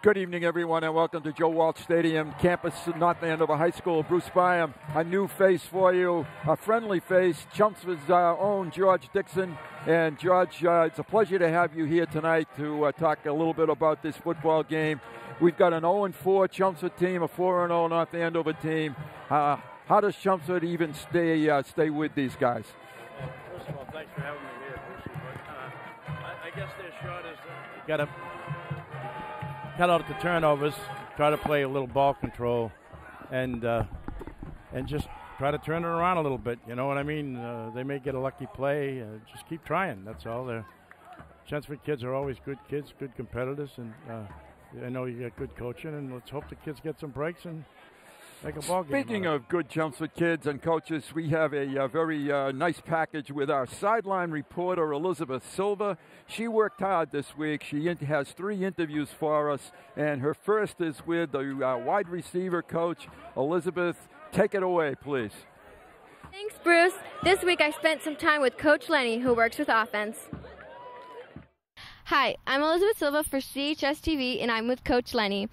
Good evening, everyone, and welcome to Joe Walsh Stadium, campus North Andover High School. Bruce Byam, a new face for you, a friendly face, Chelmsford's own George Dixon. And George, it's a pleasure to have you here tonight to talk a little bit about this football game. We've got an 0-4 Chelmsford team, a 4-0 North Andover team. How does Chelmsford even stay with these guys? Well, first of all, thanks for having me here, Brucey. But I guess their shot is got to cut out the turnovers, try to play a little ball control, and just try to turn it around a little bit. You know what I mean? They may get a lucky play. Just keep trying. That's all. The Chelmsford kids are always good kids, good competitors, and I know you get good coaching. And let's hope the kids get some breaks and make a ball game. Speaking of good Chelmsford kids and coaches, we have a very nice package with our sideline reporter, Elizabeth Silva. She worked hard this week. She has 3 interviews for us, and her first is with the wide receiver coach. Elizabeth, take it away, please. Thanks, Bruce. This week I spent some time with Coach Lenny, who works with offense. Hi, I'm Elizabeth Silva for CHS TV, and I'm with Coach Lenny.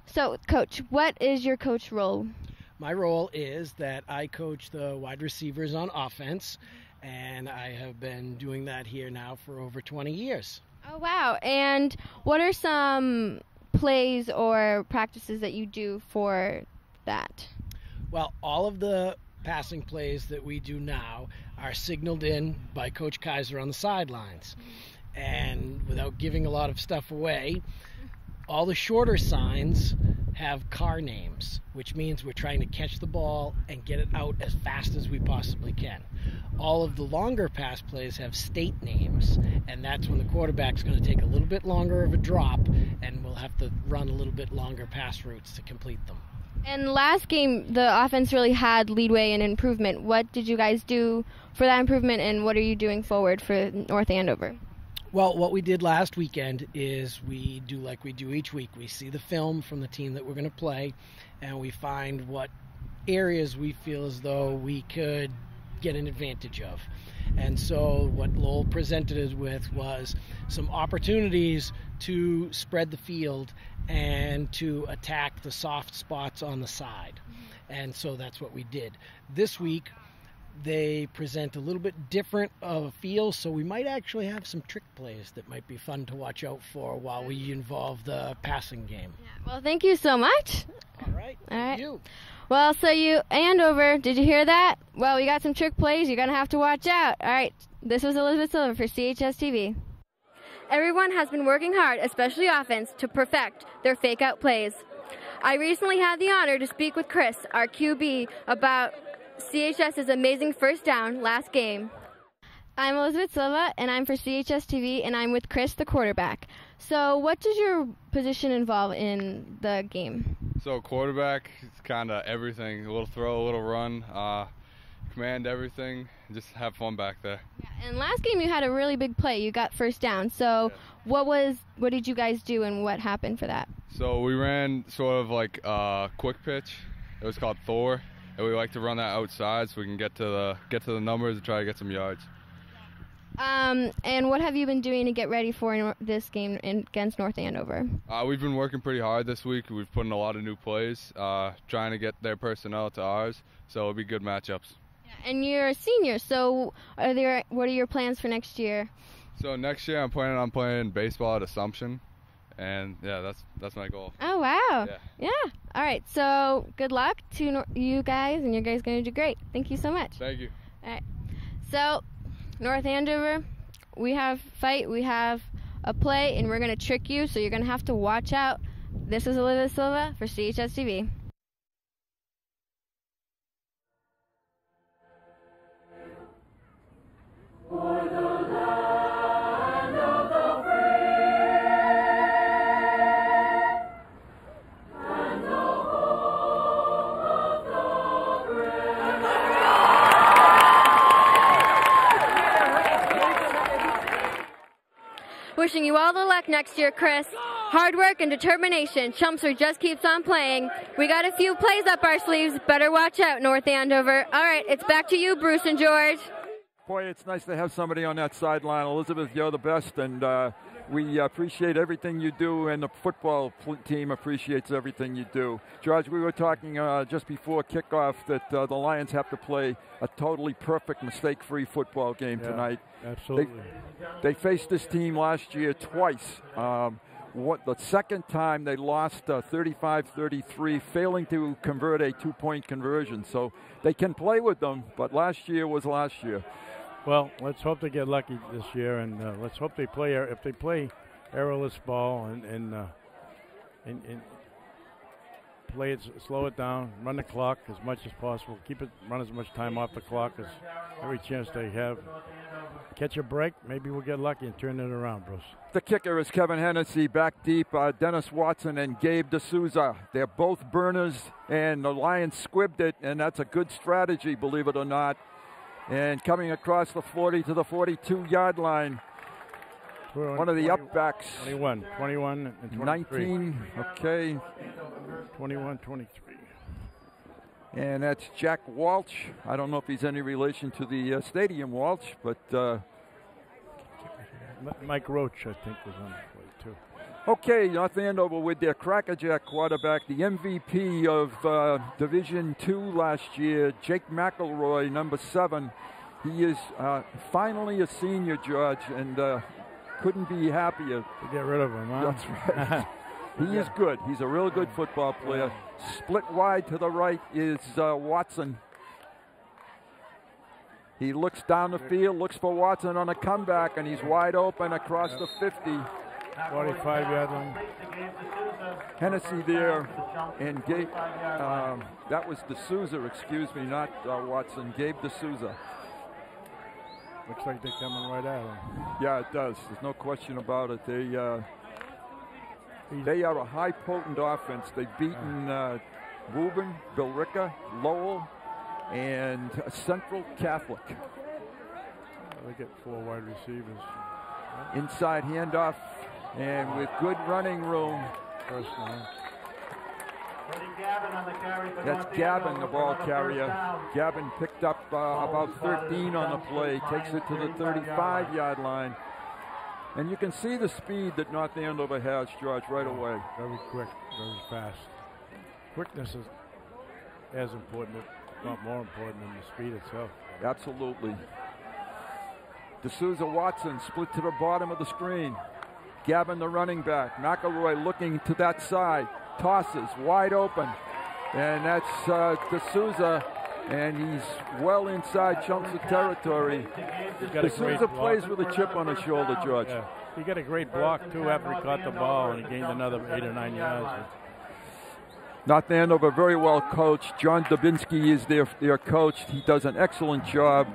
So, Coach, what is your coach role? My role is that I coach the wide receivers on offense, and I have been doing that here now for over 20 years. Oh, wow. And what are some plays or practices that you do for that? Well, all of the passing plays that we do now are signaled in by Coach Kaiser on the sidelines. And without giving a lot of stuff away, all the shorter signs have car names, which means we're trying to catch the ball and get it out as fast as we possibly can. All of the longer pass plays have state names, and that's when the quarterback's going to take a little bit longer of a drop, and we'll have to run a little bit longer pass routes to complete them. And last game, the offense really had leadway and improvement. What did you guys do for that improvement, and what are you doing forward for North Andover? Well, what we did last weekend is we do like we do each week. We see the film from the team that we're going to play, and we find what areas we feel as though we could get an advantage of. And so what Lowell presented us with was some opportunities to spread the field and to attack the soft spots on the side. And so that's what we did. This week, they present a little bit different of a feel, so we might actually have some trick plays that might be fun to watch out for while we involve the passing game. Yeah, well, thank you so much. All right. Thank you. Well, so Andover, did you hear that? Well, we got some trick plays. You're going to have to watch out. All right. This was Elizabeth Silva for CHS TV. Everyone has been working hard, especially offense, to perfect their fake-out plays. I recently had the honor to speak with Chris, our QB, about CHS's amazing first down last game. I'm Elizabeth Silva, and I'm for CHS TV, and I'm with Chris, the quarterback. So what does your position involve in the game? So quarterback is kind of everything. A little throw, a little run, command everything, just have fun back there. Yeah, and last game you had a really big play. You got first down. So yeah. What did you guys do, and what happened for that? So we ran sort of like a quick pitch. It was called Thor. And we like to run that outside so we can get to the numbers and try to get some yards. And what have you been doing to get ready for this game against North Andover? We've been working pretty hard this week. We've put in a lot of new plays, trying to get their personnel to ours, so it'll be good matchups. Yeah, and you're a senior, so what are your plans for next year? So next year I'm planning on playing baseball at Assumption. And yeah, that's my goal. Oh, wow. Yeah. All right. So good luck to you guys, and you guys are going to do great. Thank you so much. Thank you. All right. So North Andover, we have a play, and we're going to trick you, so you're going to have to watch out. This is Elizabeth Silva for CHS TV. For the land of the free. Wishing you all the luck next year, Chris. Hard work and determination. Chelmsford just keeps on playing. We got a few plays up our sleeves. Better watch out, North Andover. All right, it's back to you, Bruce and George. Boy, it's nice to have somebody on that sideline. Elizabeth, you're the best, and We appreciate everything you do, and the football team appreciates everything you do. George, we were talking just before kickoff that the Lions have to play a totally perfect, mistake-free football game tonight. Absolutely. They faced this team last year twice. The second time they lost 35-33, failing to convert a two-point conversion. So they can play with them, but last year was last year. Well, let's hope they get lucky this year, and let's hope they play. If they play errorless ball and play it, slow it down, run the clock as much as possible, run as much time off the clock as every chance they have. Catch a break, maybe we'll get lucky and turn it around, Bruce. The kicker is Kevin Hennessy. Back deep, Dennis Watson and Gabe D'Souza. They're both burners, and the Lions squibbed it, and that's a good strategy, believe it or not. And coming across the 40 to the 42-yard line, one of the upbacks. 21 and 23. 19, okay. 21, 23. And that's Jack Walsh. I don't know if he's any relation to the Stadium Walsh, but Mike Roach, I think, was on the play, too. Okay, North Andover with their crackerjack quarterback, the MVP of Division II last year, Jake McElroy, number 7. He is finally a senior, George, and couldn't be happier. To get rid of him, huh? That's right. He is good. He's a real good football player. Split wide to the right is Watson. He looks down the field, looks for Watson on a comeback, and he's wide open across the 50. 45-yard line. Hennessy there, and Gabe, that was D'Souza, excuse me, not Watson, Gabe D'Souza. Looks like they're coming right at him. Yeah, it does. There's no question about it. They are a high potent offense. They've beaten Woburn, Billerica, Lowell, and Central Catholic. They get 4 wide receivers. Inside handoff, and with good running room. First line. That's Gavin, the ball carrier. Gavin picked up about 13 on the play, takes it to the 35-yard line. And you can see the speed that North Andover has, George, right away. Very quick, very fast. Quickness is as important, if not more important, than the speed itself. Absolutely. D'Souza Watson split to the bottom of the screen. Gavin, the running back. McElroy looking to that side. Tosses wide open. And that's D'Souza. And he's well inside Chelmsford territory. D'Souza plays with a chip on his shoulder, George. Yeah. He got a great block, too, after he caught the ball, and he gained another 8 or 9 yards. North Andover very well coached. John Dubinsky is their coach. He does an excellent job.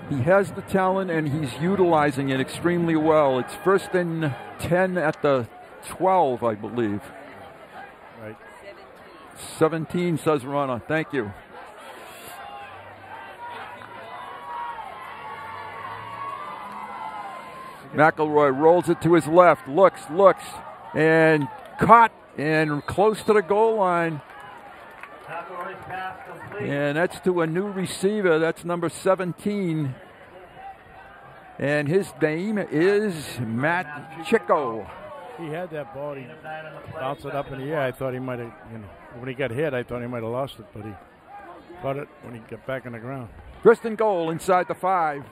He has the talent, and he's utilizing it extremely well. It's 1st and 10 at the 12, I believe. Right. 17, says Rana. Thank you. McElroy rolls it to his left, looks, and caught and close to the goal line. And that's to a new receiver. That's number 17. And his name is Matt Chico. He had that ball. He bounced it up in the air. I thought he might have, when he got hit, I thought he might have lost it, but he caught it when he got back on the ground. 1st and goal inside the 5.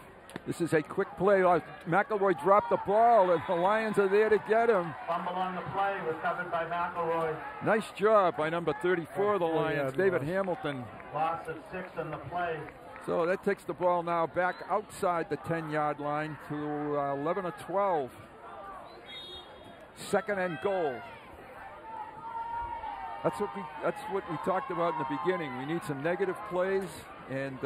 This is a quick play. McElroy dropped the ball, and the Lions are there to get him. Fumble on the play was covered by McElroy. Nice job by number 34 of the Lions, David Hamilton. Loss of 6 on the play. So that takes the ball now back outside the 10-yard line to 11 or 12. 2nd and goal. That's what we talked about in the beginning. We need some negative plays, and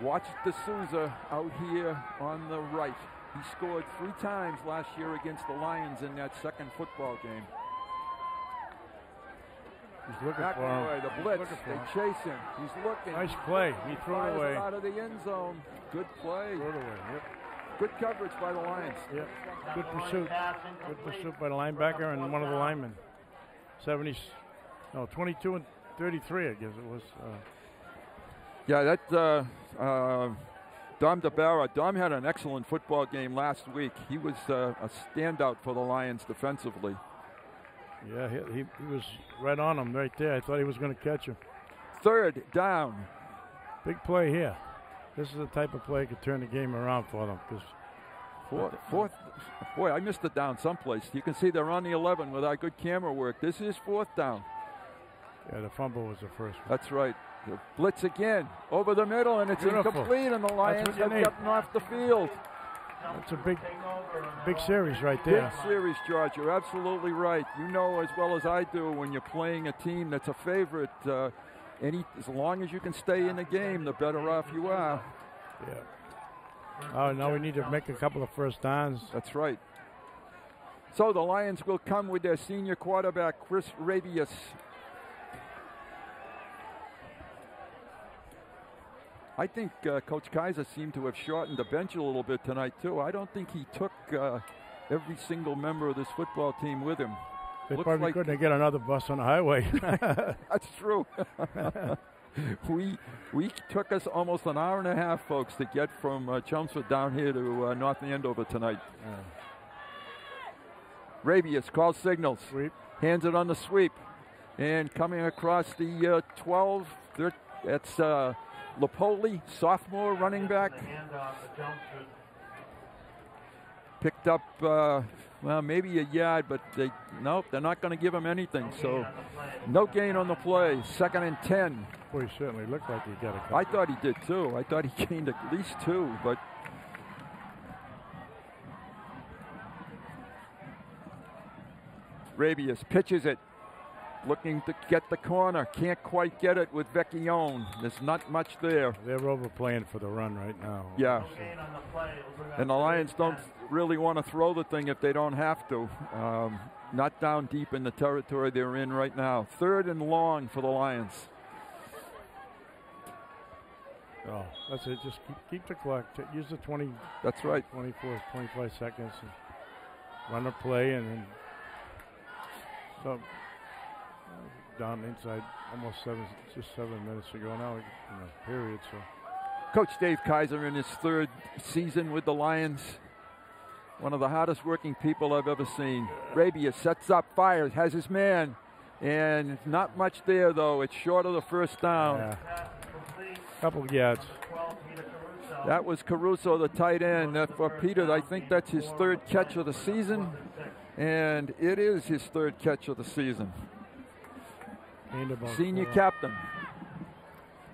watch D'Souza out here on the right. He scored 3 times last year against the Lions in that 2nd football game. He's looking for him. The blitz, they chase him. He's looking. Nice play. He threw it away. Out of the end zone. Good play. Threw it away. Yep. Good coverage by the Lions. Yep. Good pursuit. Good pursuit by the linebacker and one of the linemen. 22 and 33, I guess it was. Yeah, that Dom DeBarra. Dom had an excellent football game last week. He was a standout for the Lions defensively. Yeah, he was right on him right there. I thought he was going to catch him. 3rd down. Big play here. This is the type of play that could turn the game around for them. Fourth, boy, I missed it down someplace. You can see they're on the 11 with our good camera work. This is 4th down. Yeah, the fumble was the first one. That's right. The blitz again over the middle, and it's incomplete, and the Lions have gotten off the field. That's a big series right there. Big series, George. You're absolutely right. You know as well as I do when you're playing a team that's a favorite, as long as you can stay in the game, the better off you are. Yeah. Oh, now we need to make a couple of first downs. That's right. So the Lions will come with their senior quarterback, Chris Rabius. I think Coach Kaiser seemed to have shortened the bench a little bit tonight, too. I don't think he took every single member of this football team with him. They probably couldn't get another bus on the highway. That's true. We took us almost an hour and a half, folks, to get from Chelmsford down here to North Andover tonight. Rabius calls signals. Sweep. Hands it on the sweep. And coming across the 12, that's Lipoli, sophomore running back. Picked up, maybe a yard, but they're not going to give him anything. So no gain on the play. 2nd and 10. Boy, he certainly looked like he got a couple. I thought he did too. I thought he gained at least 2, but Rabius pitches it. Looking to get the corner. Can't quite get it with Vecchione. There's not much there. They're overplaying for the run right now. Yeah. And the Lions don't really want to throw the thing if they don't have to. Not down deep in the territory they're in right now. 3rd and long for the Lions. Oh, that's it. Just keep the clock. Use the 20. That's right. 24, 25 seconds. And run a play and then down inside almost 7 minutes ago now in the period. So Coach Dave Kaiser in his 3rd season with the Lions. One of the hardest working people I've ever seen. Rabius sets up, fires, has his man, and not much there though. It's short of the first down. Yeah. Couple of yards. That was Caruso, the tight end. For Peter, I think that's his 3rd catch of the season, and it is his 3rd catch of the season. Senior captain.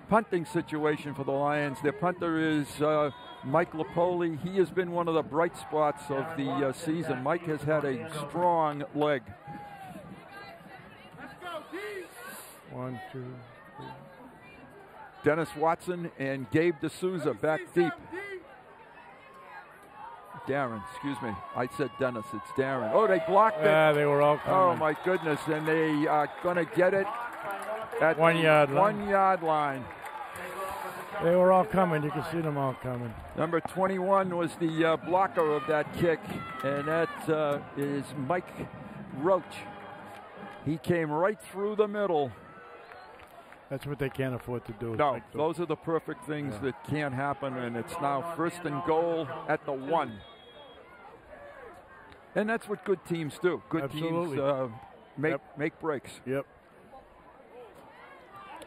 Punting situation for the Lions. Their punter is Mike Lipoli. He has been one of the bright spots of the season. Mike has had a strong leg. 1, 2, 3. Dennis Watson and Gabe D'Souza back deep. Darren, excuse me. I said Dennis, it's Darren. Oh, they blocked it. Yeah, they were all coming. Oh, my goodness. And they are going to get it at 1 yard line. 1 yard line. They were all coming. You can see them all coming. Number 21 was the blocker of that kick, and that is Mike Roach. He came right through the middle. That's what they can't afford to do. No, those are the perfect things that can't happen, and it's now 1st and goal at the 1. And that's what good teams do. Good teams make breaks. Yep.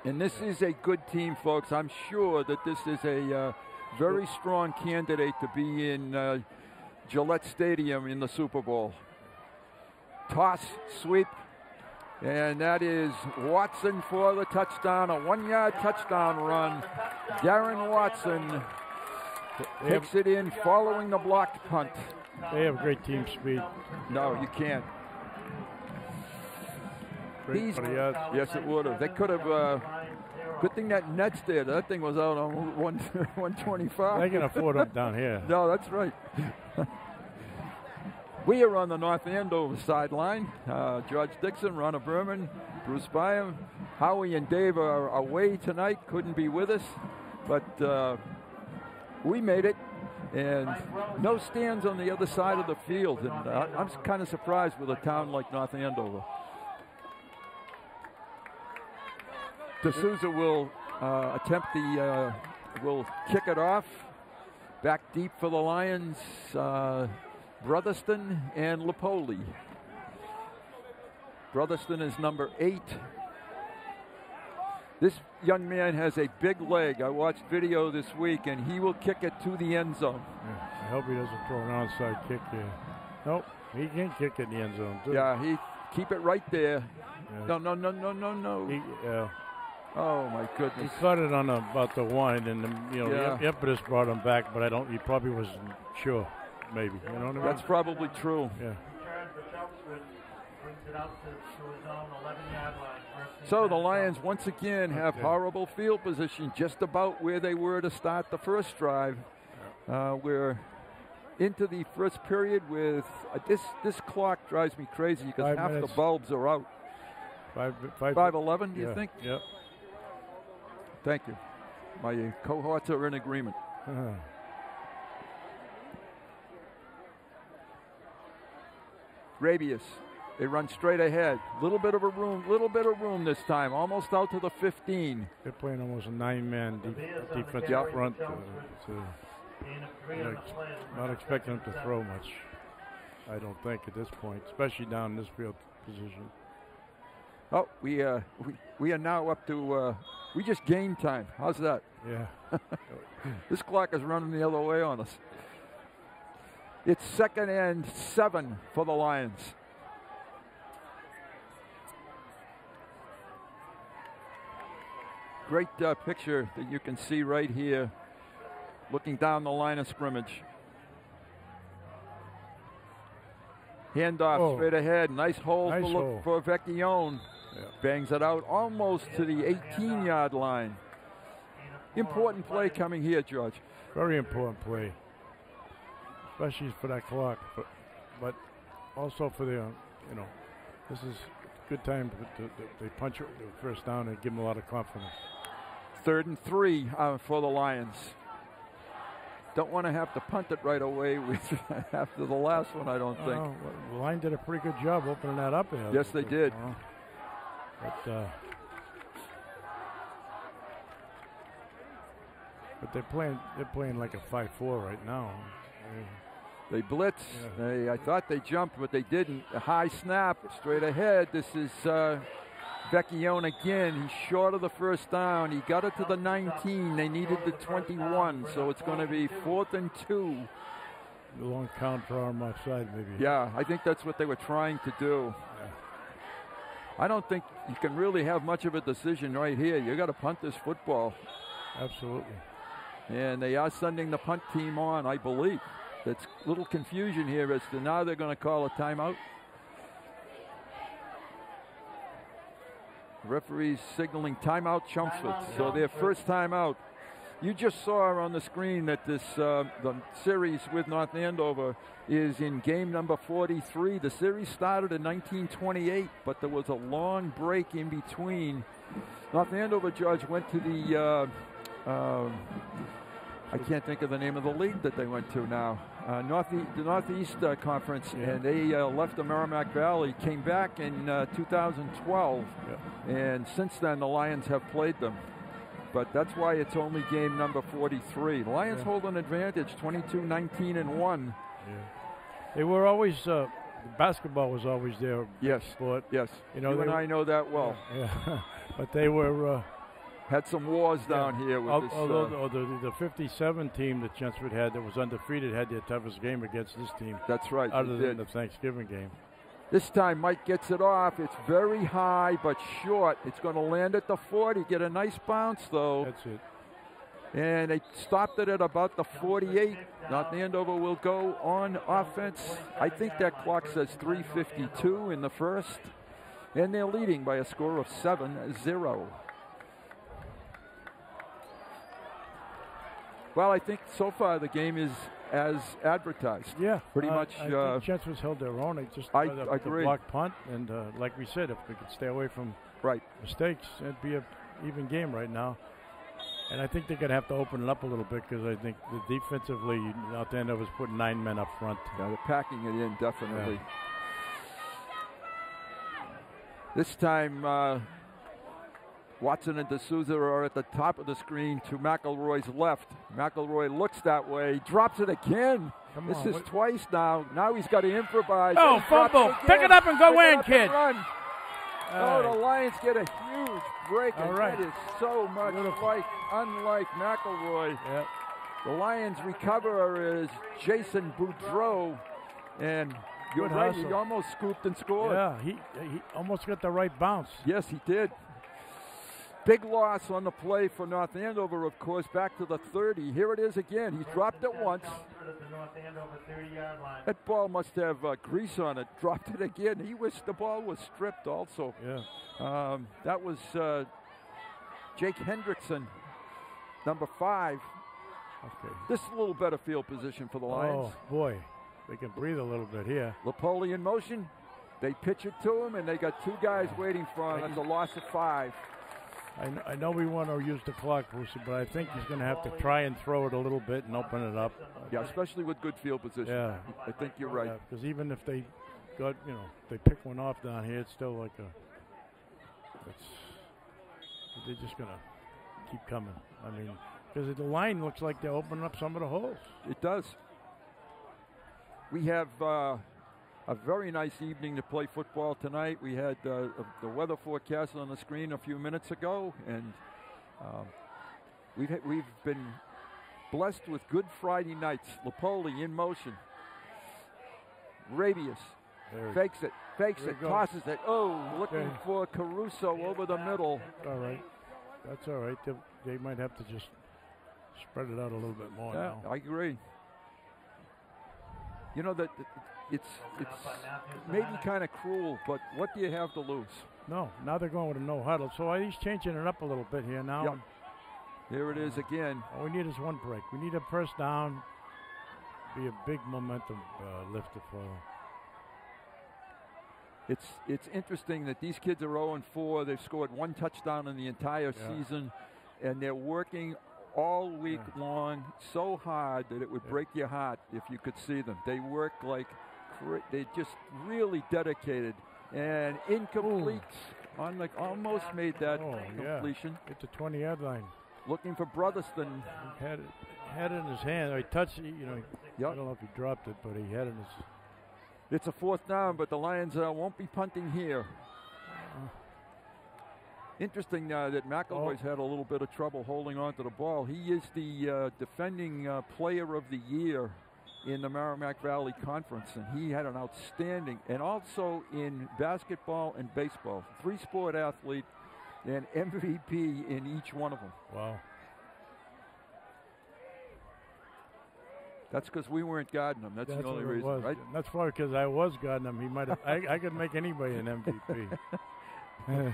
And this is a good team, folks. I'm sure that this is a very strong candidate to be in Gillette Stadium in the Super Bowl. Toss, sweep, and that is Watson for the touchdown, a 1 yard touchdown run. Darren Watson takes it in following the blocked punt. They have great team speed. No, you can't. Yes, it would have. They could have. Good thing that net's there. That thing was out on 125. They can afford them down here. No, that's right. We are on the North Andover sideline. George Dixon, Ronna Berman, Bruce Byam, Howie and Dave are away tonight. Couldn't be with us, but we made it. And no stands on the other side of the field. And I'm kind of surprised with a town like North Andover. D'Souza will will kick it off. Back deep for the Lions, Brotherston and Lipoli. Brotherston is number 8. This young man has a big leg. I watched video this week, and he will kick it to the end zone. Yeah, I hope he doesn't throw an onside kick here. Nope, he can kick it in the end zone, too. Yeah, he keep it right there. Yeah. No. Yeah. Oh, my goodness. He caught it on about the 1, and the impetus brought him back, but he probably wasn't sure, maybe. You know what I mean? That's probably true. Yeah. Return for Chelmsford, brings it out to his own 11-yard line. So the Lions once again have horrible field position, just about where they were to start the first drive. We're into the first period with this clock drives me crazy because half the bulbs are out. 5:11, do you think? Yep. Thank you. My cohorts are in agreement. Rabius. They run straight ahead. Little bit of room this time. Almost out to the 15. They're playing almost a 9-man defensive front. Not expecting them to throw much, I don't think, at this point, especially down in this field position. Oh, we are now up to, we just gained time. How's that? Yeah. This clock is running the other way on us. It's 2nd and 7 for the Lions. Great picture that you can see right here, looking down the line of scrimmage. Handoff straight ahead. Nice hole for Vecchione. Yeah. Bangs it out almost to the 18-yard line. Important play coming here, George. Very important play, especially for that clock, but also for the, this is a good time they punch the first down and give them a lot of confidence. 3rd and 3 for the Lions. Don't want to have to punt it right away after the last one, I don't think. Well, the line did a pretty good job opening that up there. Yes, they did. But they're playing like a 5-4 right now. They blitz. Yeah. I thought they jumped, but they didn't. A high snap, straight ahead. This is Vecchione again. He's short of the first down. He got it to the 19. They needed the 21, so it's going to be 4th and 2. A long count for arm offside, maybe. Yeah, I think that's what they were trying to do. Yeah. I don't think you can really have much of a decision right here. You got to punt this football. Absolutely. And they are sending the punt team on, I believe. That's a little confusion here as to now they're going to call a timeout. Referees signaling timeout Chelmsford. So their first timeout. You just saw on the screen that this the series with North Andover is in game number 43. The series started in 1928, but there was a long break in between. North Andover, Judge, went to the I can't think of the name of the league that they went to now. The Northeast Conference, and they left the Merrimack Valley, came back in 2012, and since then the Lions have played them. But that's why it's only game number 43. The Lions hold an advantage, 22-19-1. Yeah. They were always, basketball was always their sport. Yes, you and I know that well. Yeah, but they were... had some wars down here with this. Although the 57 team that Chelmsford had that was undefeated had their toughest game against this team. That's right. Other than the Thanksgiving game. This time Mike gets it off. It's very high but short. It's going to land at the 40. Get a nice bounce though. That's it. And they stopped it at about the 48. North Andover will go on offense. I think that clock says 3:52 in the first. And they're leading by a score of 7-0. Well, I think so far the game is as advertised. Yeah, pretty much. I think Chelmsford's held their own. They just agree. Block punt, and like we said, if we could stay away from mistakes, it'd be an even game right now. And I think they're going to have to open it up a little bit because I think defensively, North Andover's putting 9 men up front. Yeah, they're packing it in definitely. Yeah. This time, Watson and D'Souza are at the top of the screen to McElroy's left. McElroy looks that way, drops it again. This is twice now. Now he's got to improvise. Oh, fumble. Pick it up and go in, kid. Oh, the Lions get a huge break. All and right. It is so much unlike McElroy. Yep. The Lions recoverer is Jason Boudreau. And you're Good right, hustle. he almost scooped and scored. Yeah, he almost got the right bounce. Yes, he did. Big loss on the play for North Andover, of course, back to the 30. Here it is again. He's dropped it once. That ball must have grease on it. Dropped it again. He wished the ball was stripped also. Yeah. That was Jake Hendrickson, number 5. Okay. This is a little better field position for the Lions. Oh, boy. They can breathe a little bit here. Lapoli in motion. They pitch it to him, and they got 2 guys waiting for him. That's a loss of 5. I know we want to use the clock, Brucey, but I think he's going to have to try and throw it a little bit and open it up. Yeah, especially with good field position. Yeah. I think you're right. Because even if they got, they pick one off down here, it's still like they're just going to keep coming. I mean, because the line looks like they're opening up some of the holes. It does. We have a very nice evening to play football tonight. We had the weather forecast on the screen a few minutes ago, and we've been blessed with good Friday nights. Lapoli in motion. Rabius fakes it, tosses it. Oh, looking for Caruso over the middle. All right. That's all right. They might have to just spread it out a little bit more now. I agree. You know that it's maybe kind of cruel, but what do you have to lose? No, now they're going with a no huddle. So he's changing it up a little bit here now. Yep. Here it is again. All we need is one break. We need a first down. Be a big momentum lifter for them. It's interesting that these kids are 0-4. They've scored 1 touchdown in the entire season, and they're working all week long so hard that it would break your heart if you could see them. They work like they just really dedicated, and incomplete on almost made that completion. At the 20-yard line. Looking for Brotherston. He had it in his hand. He touched it, I don't know if he dropped it, but he had it in his. It's a 4th down, but the Lions won't be punting here. Interesting that McElroy's had a little bit of trouble holding on to the ball. He is the defending player of the year in the Merrimack Valley Conference, and he had an outstanding, and also in basketball and baseball, 3-sport athlete and MVP in each one of them. Wow. That's because we weren't guarding him. That's the only reason, right? That's why, because I was guarding him. He might have. I could make anybody an MVP.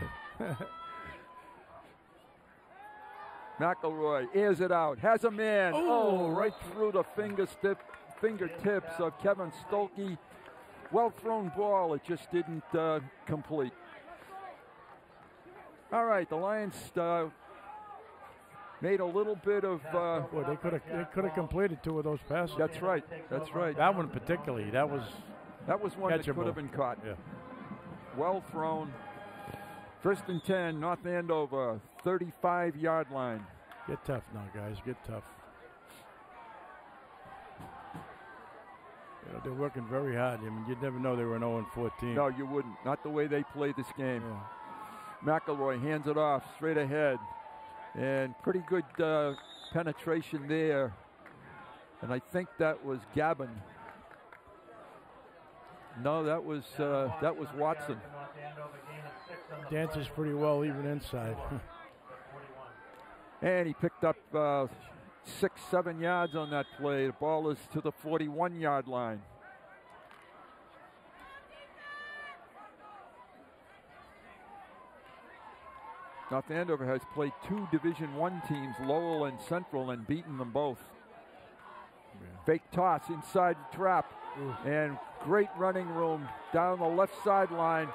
McElroy airs it out, has a man. Oh, right through the fingertips of Kevin Stolke. Well thrown ball. It just didn't complete. All right, the Lions made a little bit of. Boy, they could have completed 2 of those passes. That's right. That's right. That one particularly. That was one that could have been caught. Yeah. Well thrown. 1st and 10, North Andover, 35-yard line. Get tough now, guys. Get tough. They're working very hard. I mean, you'd never know they were 0-14. No, you wouldn't. Not the way they played this game. Yeah. McElroy hands it off straight ahead. And pretty good penetration there. And I think that was Gavin. No, that was Watson. Dances pretty well even inside. And he picked up 6-7 yards on that play. The ball is to the 41-yard line. North Andover has played 2 Division I teams, Lowell and Central, and beaten them both. Yeah. Fake toss inside the trap. And great running room down the left sideline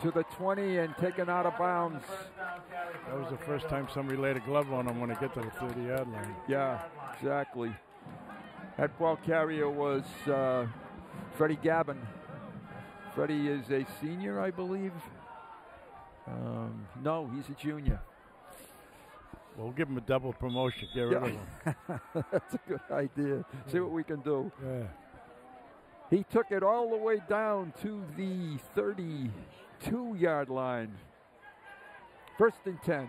to the 20 and taken out of bounds. That was the first time somebody laid a glove on him when they get to the 30-yard line. Yeah, exactly. That ball carrier was Freddie Gavin. Freddie is a senior, I believe. No, he's a junior. We'll give him a double promotion. Get rid of him. That's a good idea. See what we can do. Yeah. He took it all the way down to the 32-yard line. 1st and 10.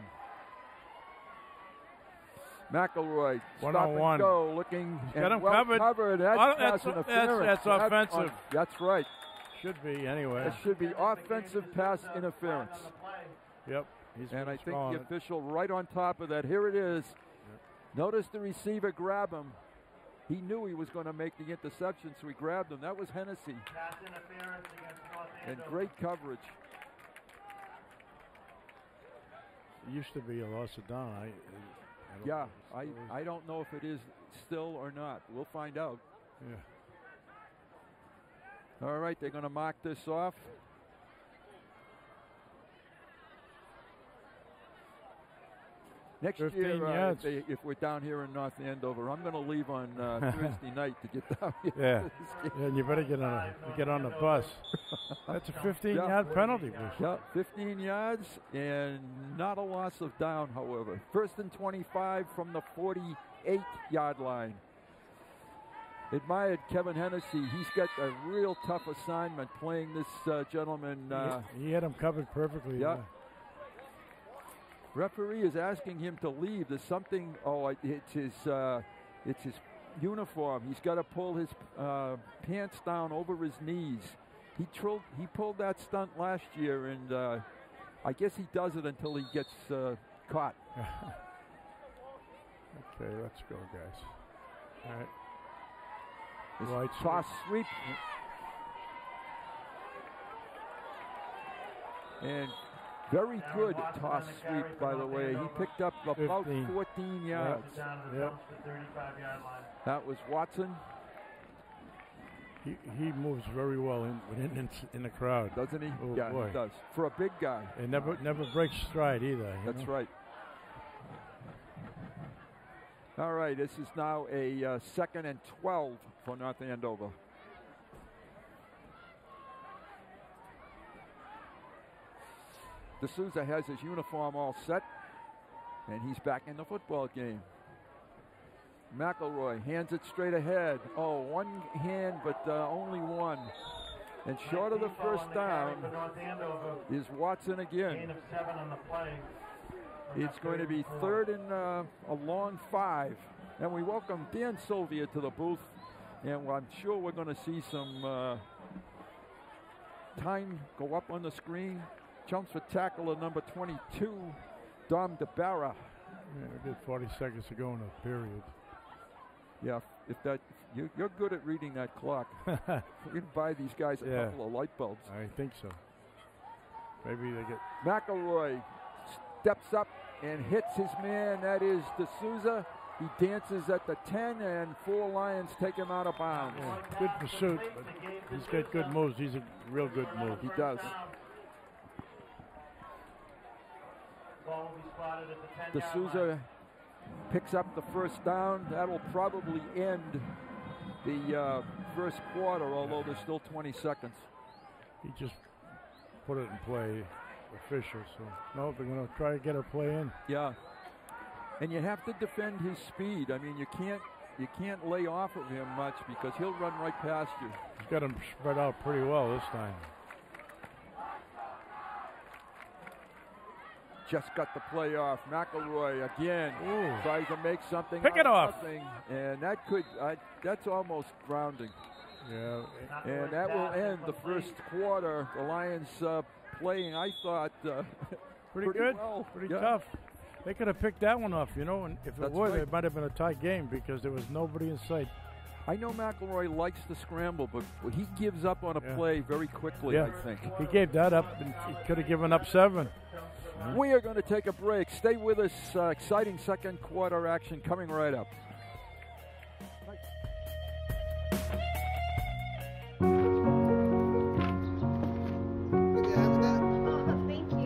McElroy, stop and go, looking got him well covered. That's pass interference. That's offensive. That's right. Should be anyway. It should be offensive pass interference. Yep. And I think the official right on top of that. Here it is. Yep. Notice the receiver grab him. He knew he was going to make the interception, so he grabbed him. That was Hennessy. Pass interference against North Andover. And great coverage. It used to be a loss of down. I don't know if it is still or not. We'll find out. Yeah. All right, they're going to mark this off. Next year, if we're down here in North Andover, I'm going to leave on Thursday night to get down here. Yeah, and you better get on the bus. That's a 15-yard penalty. Yeah, 15 yards and not a loss of down, however. 1st and 25 from the 48-yard line. Admired Kevin Hennessy. He's got a real tough assignment playing this gentleman. He had him covered perfectly. Yeah. Referee is asking him to leave. There's something. It's his uniform. He's got to pull his pants down over his knees. He pulled that stunt last year, and I guess he does it until he gets caught. Okay, let's go, guys. All right. Right toss sweep. And very good toss sweep, by the way. He picked up about 14 yards. Yep. That was Watson. He moves very well in the crowd. Doesn't he? Oh, yeah, boy. He does. For a big guy. And never breaks stride either. That's right. All right, this is now a 2nd and 12 for North Andover. D'Souza has his uniform all set, and he's back in the football game. McElroy hands it straight ahead. Oh, one hand, but only one. And short of the first down is Watson again. Gain of 7 on the play. It's going to be 3rd and a long 5. And we welcome Dan Sylvia to the booth. And I'm sure we're going to see some time go up on the screen. Chelmsford tackler number 22, Dom DeBarra. Yeah, we did 40 seconds to go in the period. Yeah, you're good at reading that clock. We're going to buy these guys a couple of light bulbs. I think so. Maybe they get... McElroy steps up and hits his man. That is D'Souza. He dances at the 10, and 4 Lions take him out of bounds. Yeah, good pursuit, but he's got good moves. He's a real good move. He does. D'Souza picks up the first down. That will probably end the first quarter, although there's still 20 seconds. He just put it in play, official. So no, they're going to try to get a play in. Yeah, and you have to defend his speed. I mean, you can't lay off of him much because he'll run right past you. He's got him spread out pretty well this time. Just got the play off. McElroy again tries to make something. Pick it off. Nothing, and that could, that's almost grounding. Yeah. And that will end the first quarter. The Lions playing, I thought, pretty good, well. Pretty tough. They could have picked that one off, you know, and if it was, it might have been a tight game because there was nobody in sight. I know McElroy likes to scramble, but he gives up on a play very quickly, I think. He gave that up, and he could have given up 7. We are going to take a break. Stay with us. Exciting second quarter action coming right up.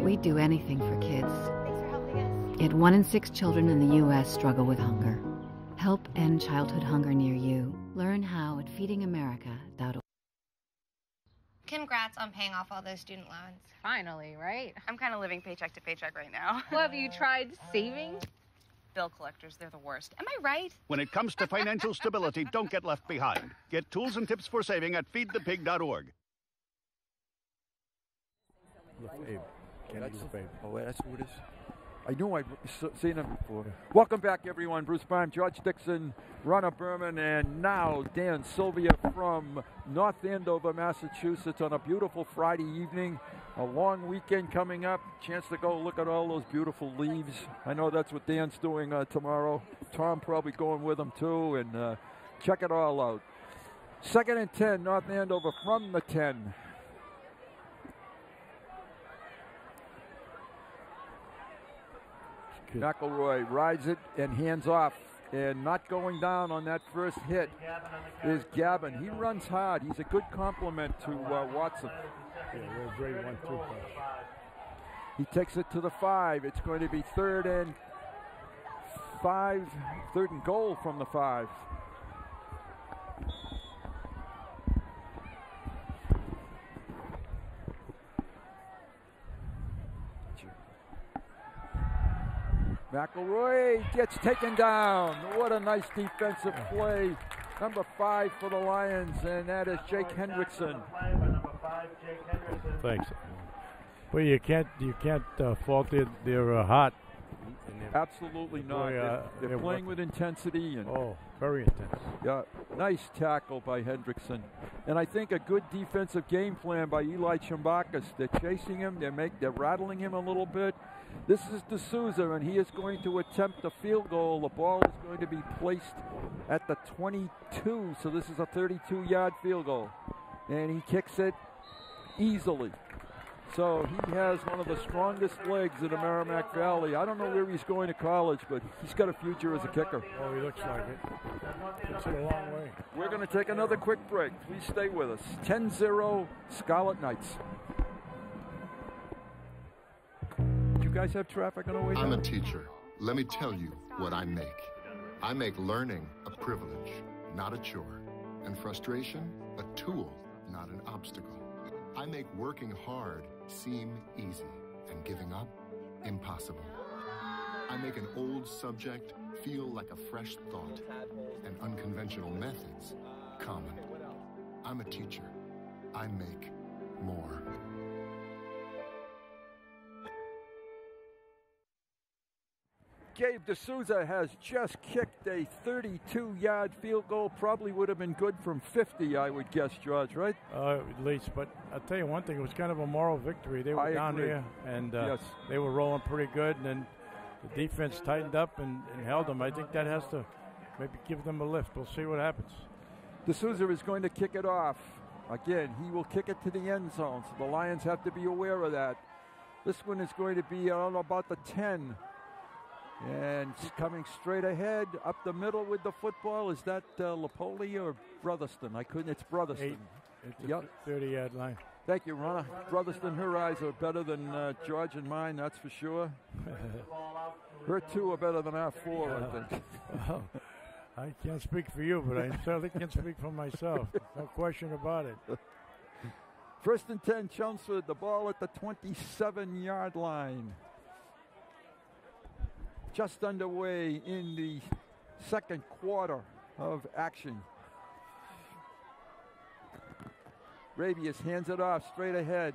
We do anything for kids. Thanks for helping us. Yet 1 in 6 children in the U.S. struggle with hunger. Help end childhood hunger near you. Learn how at feedingamerica.org. congrats on paying off all those student loans. Finally, right? I'm kind of living paycheck to paycheck right now. Well, have you tried saving? Bill collectors, they're the worst. Am I right? When it comes to financial stability, don't get left behind. Get tools and tips for saving at feedthepig.org. Oh, that's who it is? I knew I'd seen him before. Welcome back, everyone. Bruce Bynum, George Dixon, Ronna Berman, and now Dan Sylvia from North Andover, Massachusetts on a beautiful Friday evening. A long weekend coming up. Chance to go look at all those beautiful leaves. I know that's what Dan's doing tomorrow. Tom probably going with him too, and check it all out. 2nd and 10, North Andover from the 10. McElroy rides it and hands off, and not going down on that first hit is Gavin. He runs hard. He's a good complement to Watson. Yeah, real great 1-2 punch. He takes it to the 5. It's going to be 3rd and goal from the 5. McElroy gets taken down. What a nice defensive play. Number 5 for the Lions, and that is Jake Hendrickson. Thanks. Well, you can't fault their heart. Absolutely not. They're playing with intensity. And very intense. Yeah, nice tackle by Hendrickson. And I think a good defensive game plan by Eli Chambakis. They're chasing him. They're rattling him a little bit. This is D'Souza, and he is going to attempt a field goal. The ball is going to be placed at the 22, so this is a 32-yard field goal. And he kicks it easily. So he has one of the strongest legs in the Merrimack Valley. I don't know where he's going to college, but he's got a future as a kicker. Oh, he looks like it. It's a long way. We're going to take another quick break. Please stay with us. 10-0 Scarlet Knights. You guys have traffic on the way down? I'm a teacher. Let me tell you what I make. I make learning a privilege, not a chore, and frustration a tool, not an obstacle. I make working hard seem easy and giving up impossible. I make an old subject feel like a fresh thought and unconventional methods common. I'm a teacher. I make more. Gabe D'Souza has just kicked a 32-yard field goal. Probably would have been good from 50, I would guess, George, right? At least. But I'll tell you one thing, it was kind of a moral victory. They were down there, and they were rolling pretty good, and then the defense tightened up and held them. I think that has to maybe give them a lift. We'll see what happens. D'Souza is going to kick it off. Again, he will kick it to the end zone, so the Lions have to be aware of that. This one is going to be, I don't know, about the 10. And coming straight ahead, up the middle with the football. Is that Lapoli or Brotherston? It's Brotherston. It's a 30-yard line. Thank you, Ronna. Brotherston, her eyes are better than George and mine, that's for sure. Her 2 are better than our 4, I think. Well, I can't speak for you, but I certainly can speak for myself. No question about it. 1st and 10, Chelmsford, the ball at the 27-yard line. Just underway in the second quarter of action. Rabius hands it off straight ahead.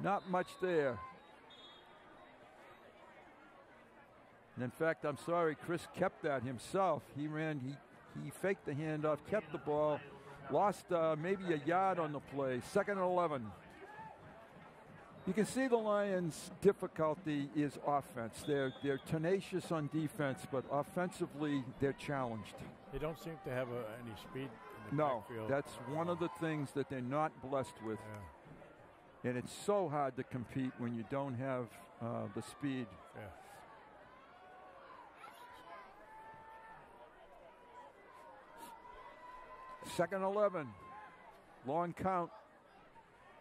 Not much there. And in fact, I'm sorry, Chris kept that himself. He faked the handoff, kept the ball, lost maybe a yard on the play. 2nd and 11. You can see the Lions' difficulty is offense. They're tenacious on defense, but offensively they're challenged. They don't seem to have any speed in the backfield. That's one of the things that they're not blessed with. Yeah. And it's so hard to compete when you don't have the speed. Yeah. Second 11. Long count.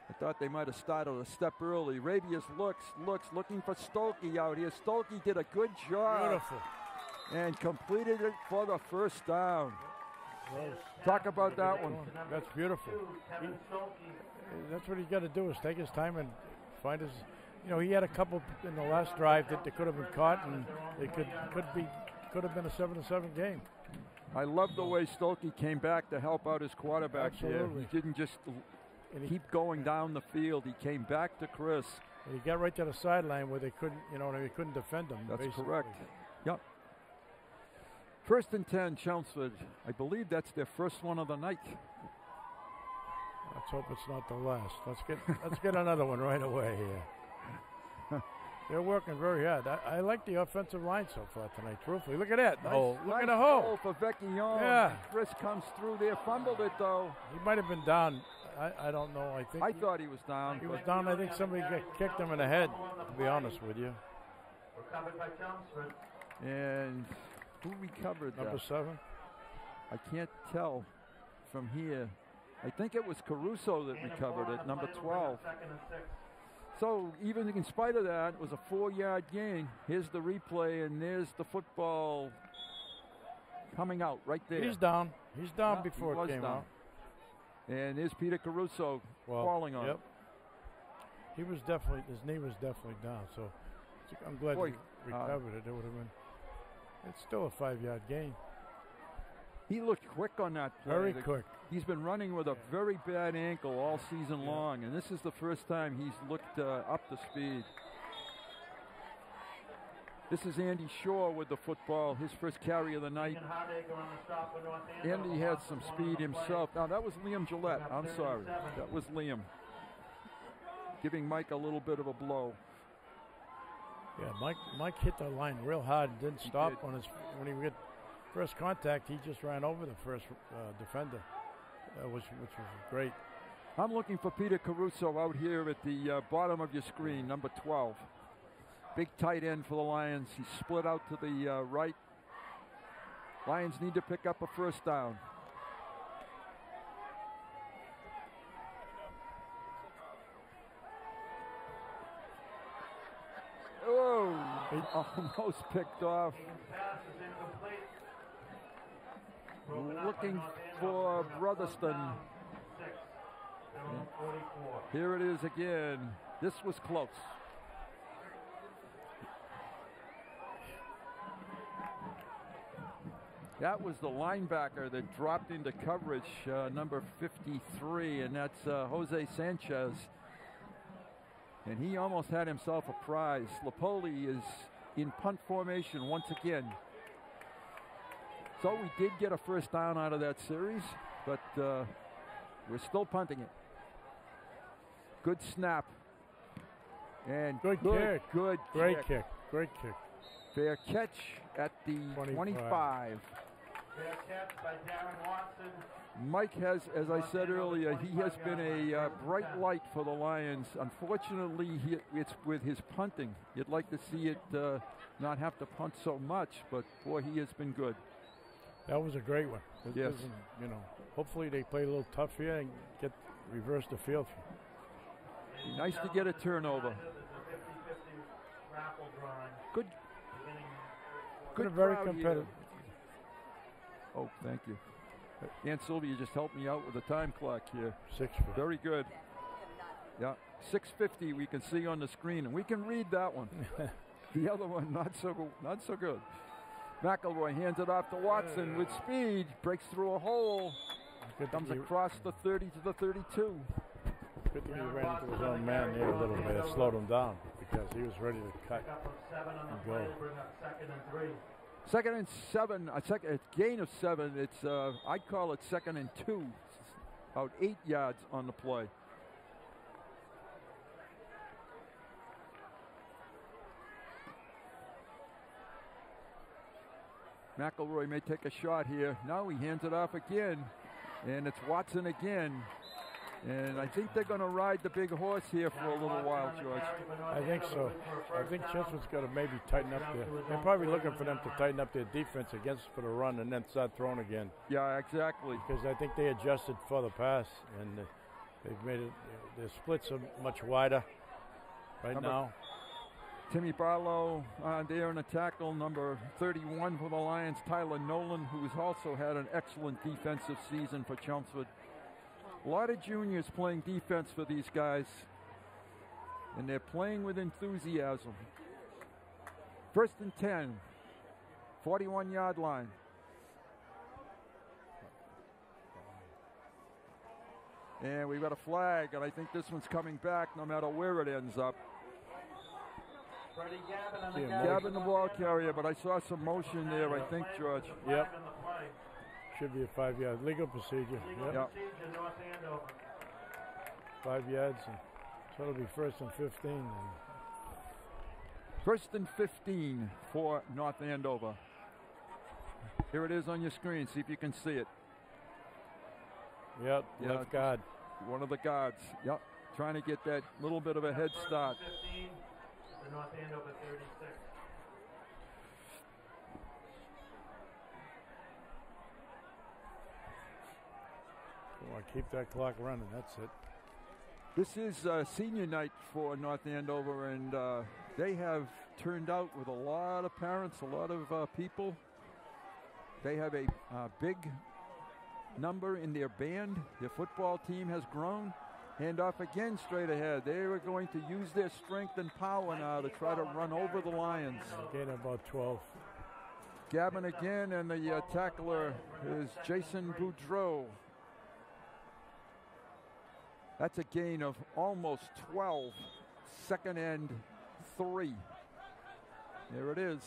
I thought they might have started a step early. Rabius looks, looking for Stolke out here. Stolke did a good job. Beautiful. And completed it for the first down. Talk about that one. That's beautiful. That's what he's got to do, is take his time and find his. You know, he had a couple in the last drive that they could have been caught, and it could have been a 7-7 game. I love the way Stolke came back to help out his quarterback here. Absolutely. He didn't just keep going down the field. He came back to Chris. And he got right to the sideline where they couldn't, they couldn't defend him. That's basically. correct. Yep. 1st and 10, Chelmsford. I believe that's their first one of the night. Let's hope it's not the last. Let's get another one right away here. They're working very hard. I like the offensive line so far tonight, truthfully. Look at that. Nice, Look at the hole. For Vecchione. Yeah. Chris comes through there, fumbled it, though. He might have been down. I don't know. I thought he was down. He was down. I think somebody kicked him in the head, to be honest with you. Recovered by Chelmsford. And who recovered that? Number 7? I can't tell from here. I think it was Caruso that recovered it, number 12. So even in spite of that, it was a 4-yard gain. Here's the replay, and there's the football coming out right there. He's down. He's down before it came out. And there's Peter Caruso falling on it. His knee was definitely down. So I'm glad he recovered it. It would have been. It's still a 5-yard gain. He looked quick on that play. Very quick. He's been running with a very bad ankle all season long, and this is the first time he's looked up to speed. This is Andy Shaw with the football, his first carry of the night. Andy had some speed himself. Now, that was Liam Gillette. I'm sorry. That was Liam. Giving Mike a little bit of a blow. Yeah, Mike hit the line real hard and didn't stop when he got first contact. He just ran over the first defender, which was great. I'm looking for Peter Caruso out here at the bottom of your screen, number 12. Big tight end for the Lions. He's split out to the right. Lions need to pick up a first down. Oh, almost picked off. Looking for Brotherston. Here it is again. This was close. That was the linebacker that dropped into coverage, number 53, and that's Jose Sanchez. And he almost had himself a prize. Lipoli is in punt formation once again. So we did get a first down out of that series, but we're still punting it. Good snap. And good kick. Good Great kick. Great kick. Fair catch at the 25. Fair catch by Darren Watson. Mike has, as I said earlier, he has been a bright light for the Lions. Unfortunately, it's with his punting. You'd like to see it not have to punt so much, but boy, he has been good. That was a great one. Yes. Hopefully they play a little tough here and reverse the field. Be nice to get a turnover. Good. Good. Very competitive. Oh, thank you. Aunt Sylvia just helped me out with the time clock here. 6:50. Very good. Yeah, 6:50 we can see on the screen, and we can read that one. The other one, not so good. McElroy hands it off to Watson with speed, breaks through a hole, comes across the 30 to the 32. Good thing he ran into his own man there a little bit. It slowed him down because he was ready to cut and go. Second and 7, a gain of 7. It's I'd call it 2nd and 2. About 8 yards on the play. McElroy may take a shot here. Now he hands it off again, and it's Watson again. And I think they're going to ride the big horse here for a little while, George. I think so. I think Chelmsford's got to maybe tighten up they're probably looking for them to tighten up their defense for the run and then start throwing again. Yeah, exactly. Because I think they adjusted for the pass, and they've made it, their splits are much wider now. Timmy Barlow there in a tackle, number 31 for the Lions, Tyler Nolan, who's also had an excellent defensive season for Chelmsford. A lot of juniors playing defense for these guys, and they're playing with enthusiasm. 1st and 10, 41-yard line. And we've got a flag, and I think this one's coming back no matter where it ends up. Gavin, the ball carrier, but I saw some motion there, I think, George. Yep. Should be a 5-yard legal procedure. Yep. 5 yards, so it'll be 1st and 15 then. 1st and 15 for North Andover. Here it is on your screen. See if you can see it. Yep, left guard. One of the guards. Yep, trying to get that little bit of a head start. 15 for North Andover 36. So I keep that clock running, that's it. This is senior night for North Andover, and they have turned out with a lot of parents, a lot of people. They have a big number in their band. Their football team has grown. Hand off again straight ahead. They are going to use their strength and power now to try to run over the Lions. Gain about 12. Gavin again, and the tackler is Jason Boudreau. That's a gain of almost 12. 2nd and 3. There it is.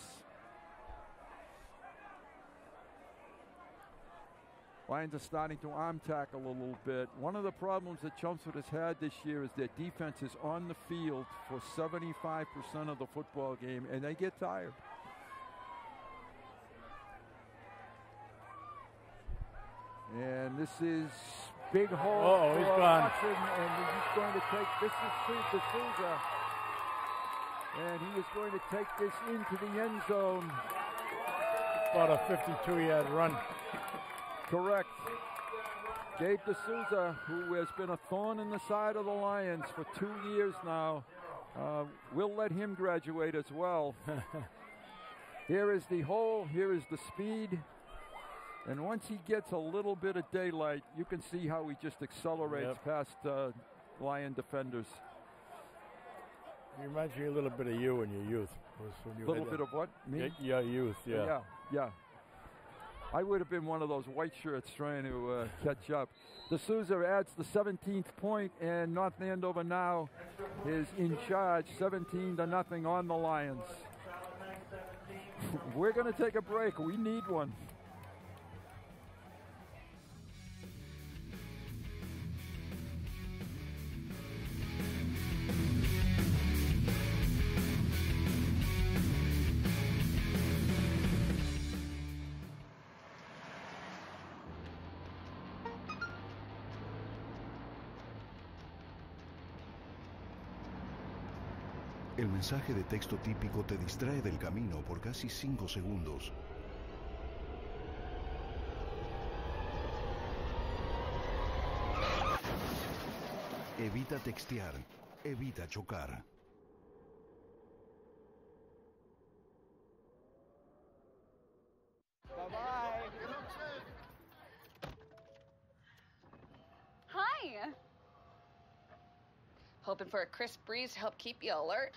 Lions are starting to arm tackle a little bit. One of the problems that Chelmsford has had this year is their defense is on the field for 75% of the football game, and they get tired. And this is big hole. Oh, he's gone. Hudson, and he's going to take this is D'Souza, and he is going to take this into the end zone. About a 52-yard run. Correct. Gabe D'Souza, who has been a thorn in the side of the Lions for 2 years now, we'll let him graduate as well. Here is the hole, here is the speed, and once he gets a little bit of daylight, you can see how he just accelerates past Lion defenders. He reminds me a little bit of you in your youth. A little bit of what? Me? Your youth, yeah. Yeah. I would have been one of those white shirts trying to catch up. D'Souza adds the 17th point, and North Andover now is in charge, 17-0 on the Lions. We're going to take a break. We need one. El mensaje de texto típico te distrae del camino por casi 5 segundos. Evita textear. Evita chocar. Bye-bye. Hi. Hoping for a crisp breeze to help keep you alert.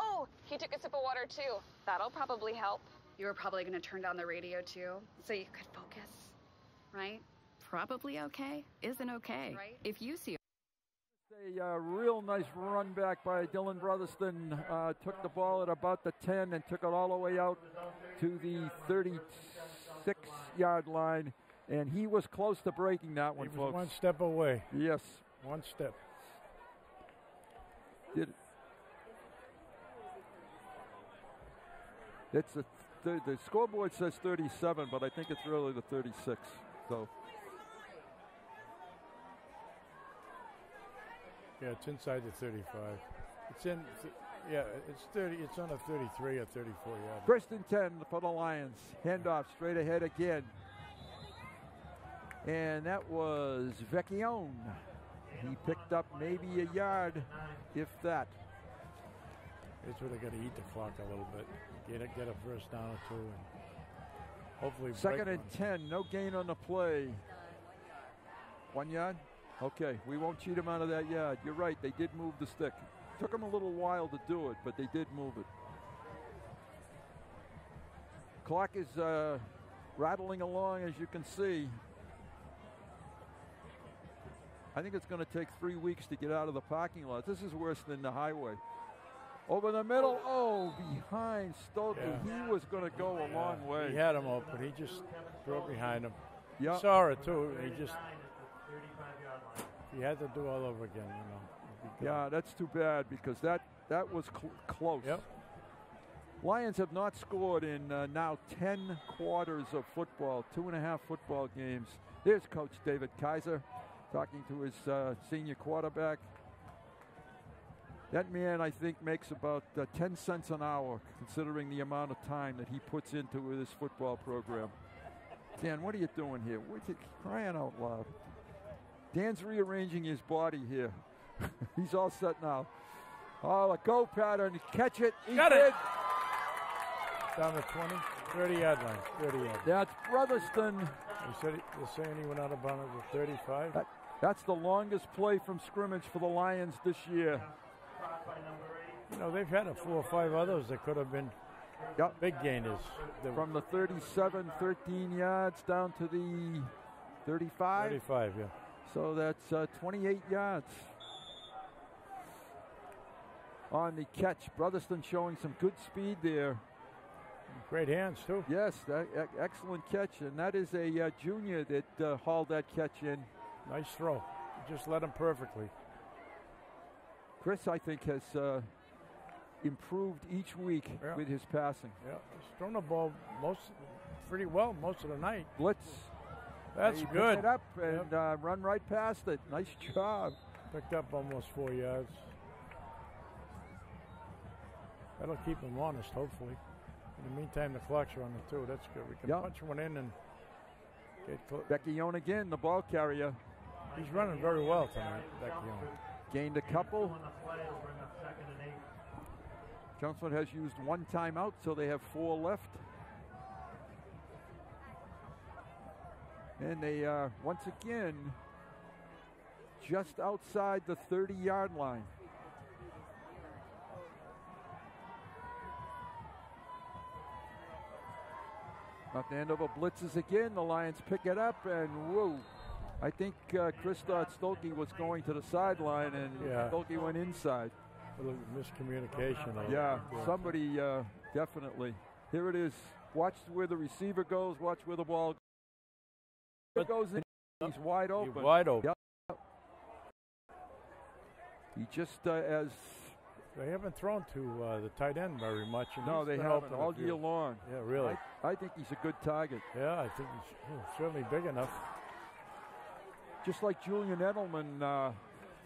Oh, he took a sip of water too. That'll probably help. You were probably going to turn down the radio too, so you could focus, right? Probably okay isn't okay. Right? If you see A real nice run back by Dylan Brotherston. Took the ball at about the 10 and took it all the way out to the 36-yard line. And he was close to breaking that one, He was folks. one step away. Yes. One step. It's the scoreboard says 37, but I think it's really the 36. So. Yeah, it's inside the 35. It's in, it's 30. It's on a 33 or 34 yard. 1st and 10 for the Lions. Handoff straight ahead again. And that was Vecchione. He picked up maybe a yard, if that. That's where they're going to eat the clock a little bit. Get a first down or two, and hopefully. 2nd and 10, no gain on the play. 1 yard? Okay, we won't cheat them out of that yard. You're right, they did move the stick. Took them a little while to do it, but they did move it. Clock is rattling along, as you can see. I think it's going to take 3 weeks to get out of the parking lot. This is worse than the highway. Over the middle, behind Stokey. Yeah. He was going to go a long way. He had him open. He just threw it behind him. Yep. Saw it, too. He had to do all over again, Yeah, that's too bad because that was close. Yep. Lions have not scored in now 10 quarters of football, 2.5 football games. There's Coach David Kaiser talking to his senior quarterback. That man, I think, makes about 10 cents an hour, considering the amount of time that he puts into this football program. Dan, what are you doing here? What are you crying out loud? Dan's rearranging his body here. He's all set now. Oh, a go pattern. Catch it. He Got did. it. Down the 20, 30-yard line. 30 yard. That's Brotherston. They're saying he went out of bounds at 35. That's the longest play from scrimmage for the Lions this year. They've had 4 or 5 others that could have been big gainers. From the 37, 13 yards down to the 35? 35, yeah. So that's 28 yards on the catch. Brotherston showing some good speed there. Great hands, too. Yes, excellent catch. And that is a junior that hauled that catch in. Nice throw. Just led him perfectly. Chris, I think, has improved each week with his passing. Yeah, he's thrown the ball pretty well most of the night. Blitz. That's he good. Picked it up and run right past it. Nice job. Picked up almost 4 yards. That'll keep him honest, hopefully. In the meantime, the clock's running too. That's good. We can punch one in and get close. Becchione again, the ball carrier. He's running very well tonight, Becchione. Gained a couple. Chelmsford has used 1 timeout, so they have 4 left. And they are, once again, just outside the 30-yard line. Now Andover blitzes again. The Lions pick it up, and whoa. I think Chris thought Stokey was going to the sideline, and Stokey went inside. A little miscommunication. Yeah, somebody definitely. Here it is. Watch where the receiver goes. Watch where the ball goes in. He's wide open. He's wide open. Yep. He just as... They haven't thrown to the tight end very much. No, they haven't all year long. Yeah, really. I think he's a good target. Yeah, I think he's certainly big enough. Just like Julian Edelman,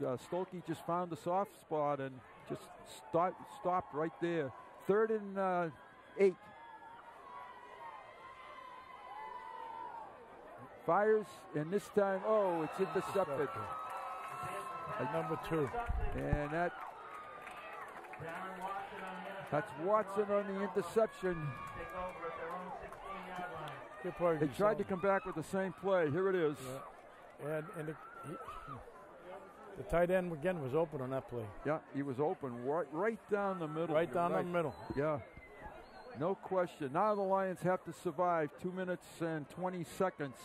Stokey just found the soft spot and just stopped right there. 3rd and 8. Fires, and this time, it's intercepted. Number 2. And that's Watson on the interception. They tried to come back with the same play. Here it is. Yeah. And the tight end again was open on that play. Yeah, he was open right down the middle. Right down the middle. Yeah, no question. Now the Lions have to survive 2 minutes and 20 seconds.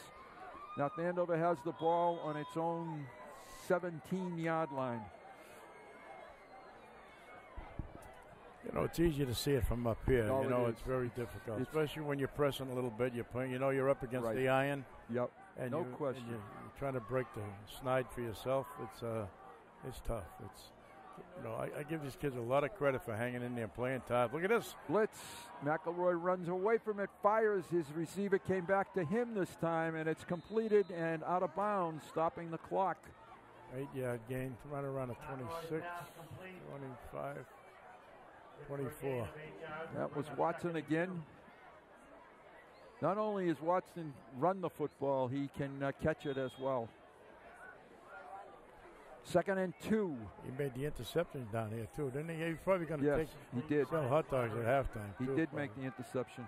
Now Andover has the ball on its own 17-yard line. It's easier to see it from up here. No, it's very difficult, especially when you're pressing a little bit. You're playing, you're up against the iron. Yep. And no question. And you're trying to break the snide for yourself. It's tough. I give these kids a lot of credit for hanging in there and playing tough. Look at this. Blitz. McElroy runs away from it, fires. His receiver came back to him this time, and it's completed and out of bounds, stopping the clock. 8-yard gain, right around a 26, 25. 24. That was Watson again. Not only is Watson run the football, he can catch it as well. 2nd and 2. He made the interception down here too, didn't he? He's probably going to he did. Sell hot dogs at halftime. He did make the interception.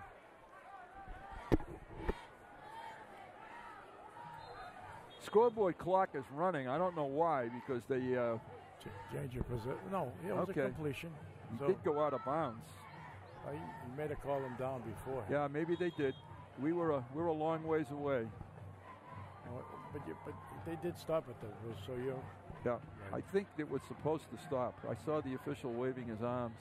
scoreboard clock is running. I don't know why, because they change your position. No, it was a completion. He did go out of bounds. You made a call him down before. Yeah, maybe they did. We were a long ways away. But they did stop it though. So you. Yeah, right. I think it was supposed to stop. I saw the official waving his arms.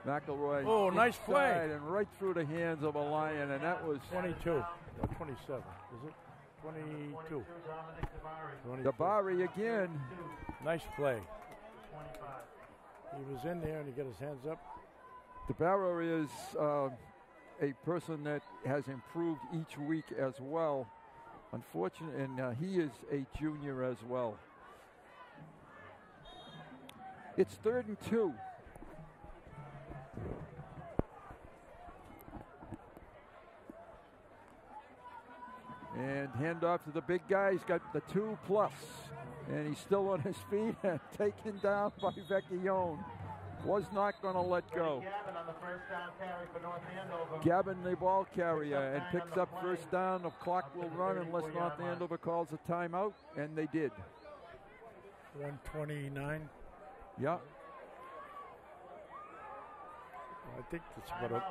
McElroy. Oh, nice play! And right through the hands of a Lion, and that was 22 or 27. Is it 22? Dabari again. Nice play. He was in there and he got his hands up. DeBarro is a person that has improved each week as well. Unfortunately, and he is a junior as well. It's 3rd and 2. And handoff to the big guy. He's got the 2+. And he's still on his feet and taken down by Vecchione. Was not going to let go. Gavin on the first down carry for North Andover. Gavin, the ball carrier, and picks up first down. The clock will run unless North Andover calls a timeout, and they did. 129. Yeah. I think that's about it.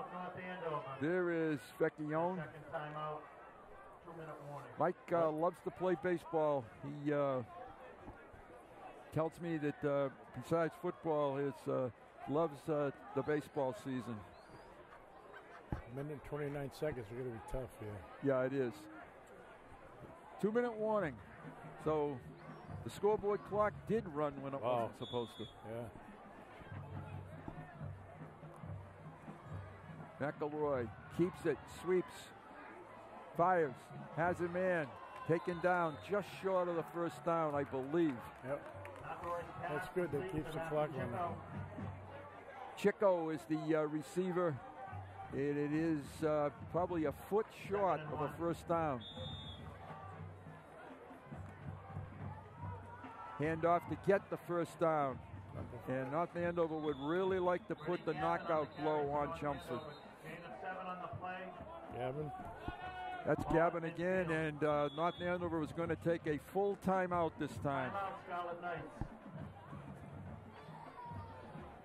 There is Vecchione. Mike loves to play baseball. He tells me that besides football, he loves the baseball season. Minute and 29 seconds are going to be tough here. Yeah, it is. 2-minute warning. So the scoreboard clock did run when it wasn't supposed to. Yeah. McElroy keeps it, sweeps, fires, has a man, taken down just short of the first down, I believe. Yep. That's good. That keeps the clock running. Chico is the receiver. It is probably a foot short of a first down. Handoff to get the first down. And North Andover would really like to put the knockout blow on Chelmsford. Gavin. That's Gavin again, and North Andover was going to take a full timeout this time.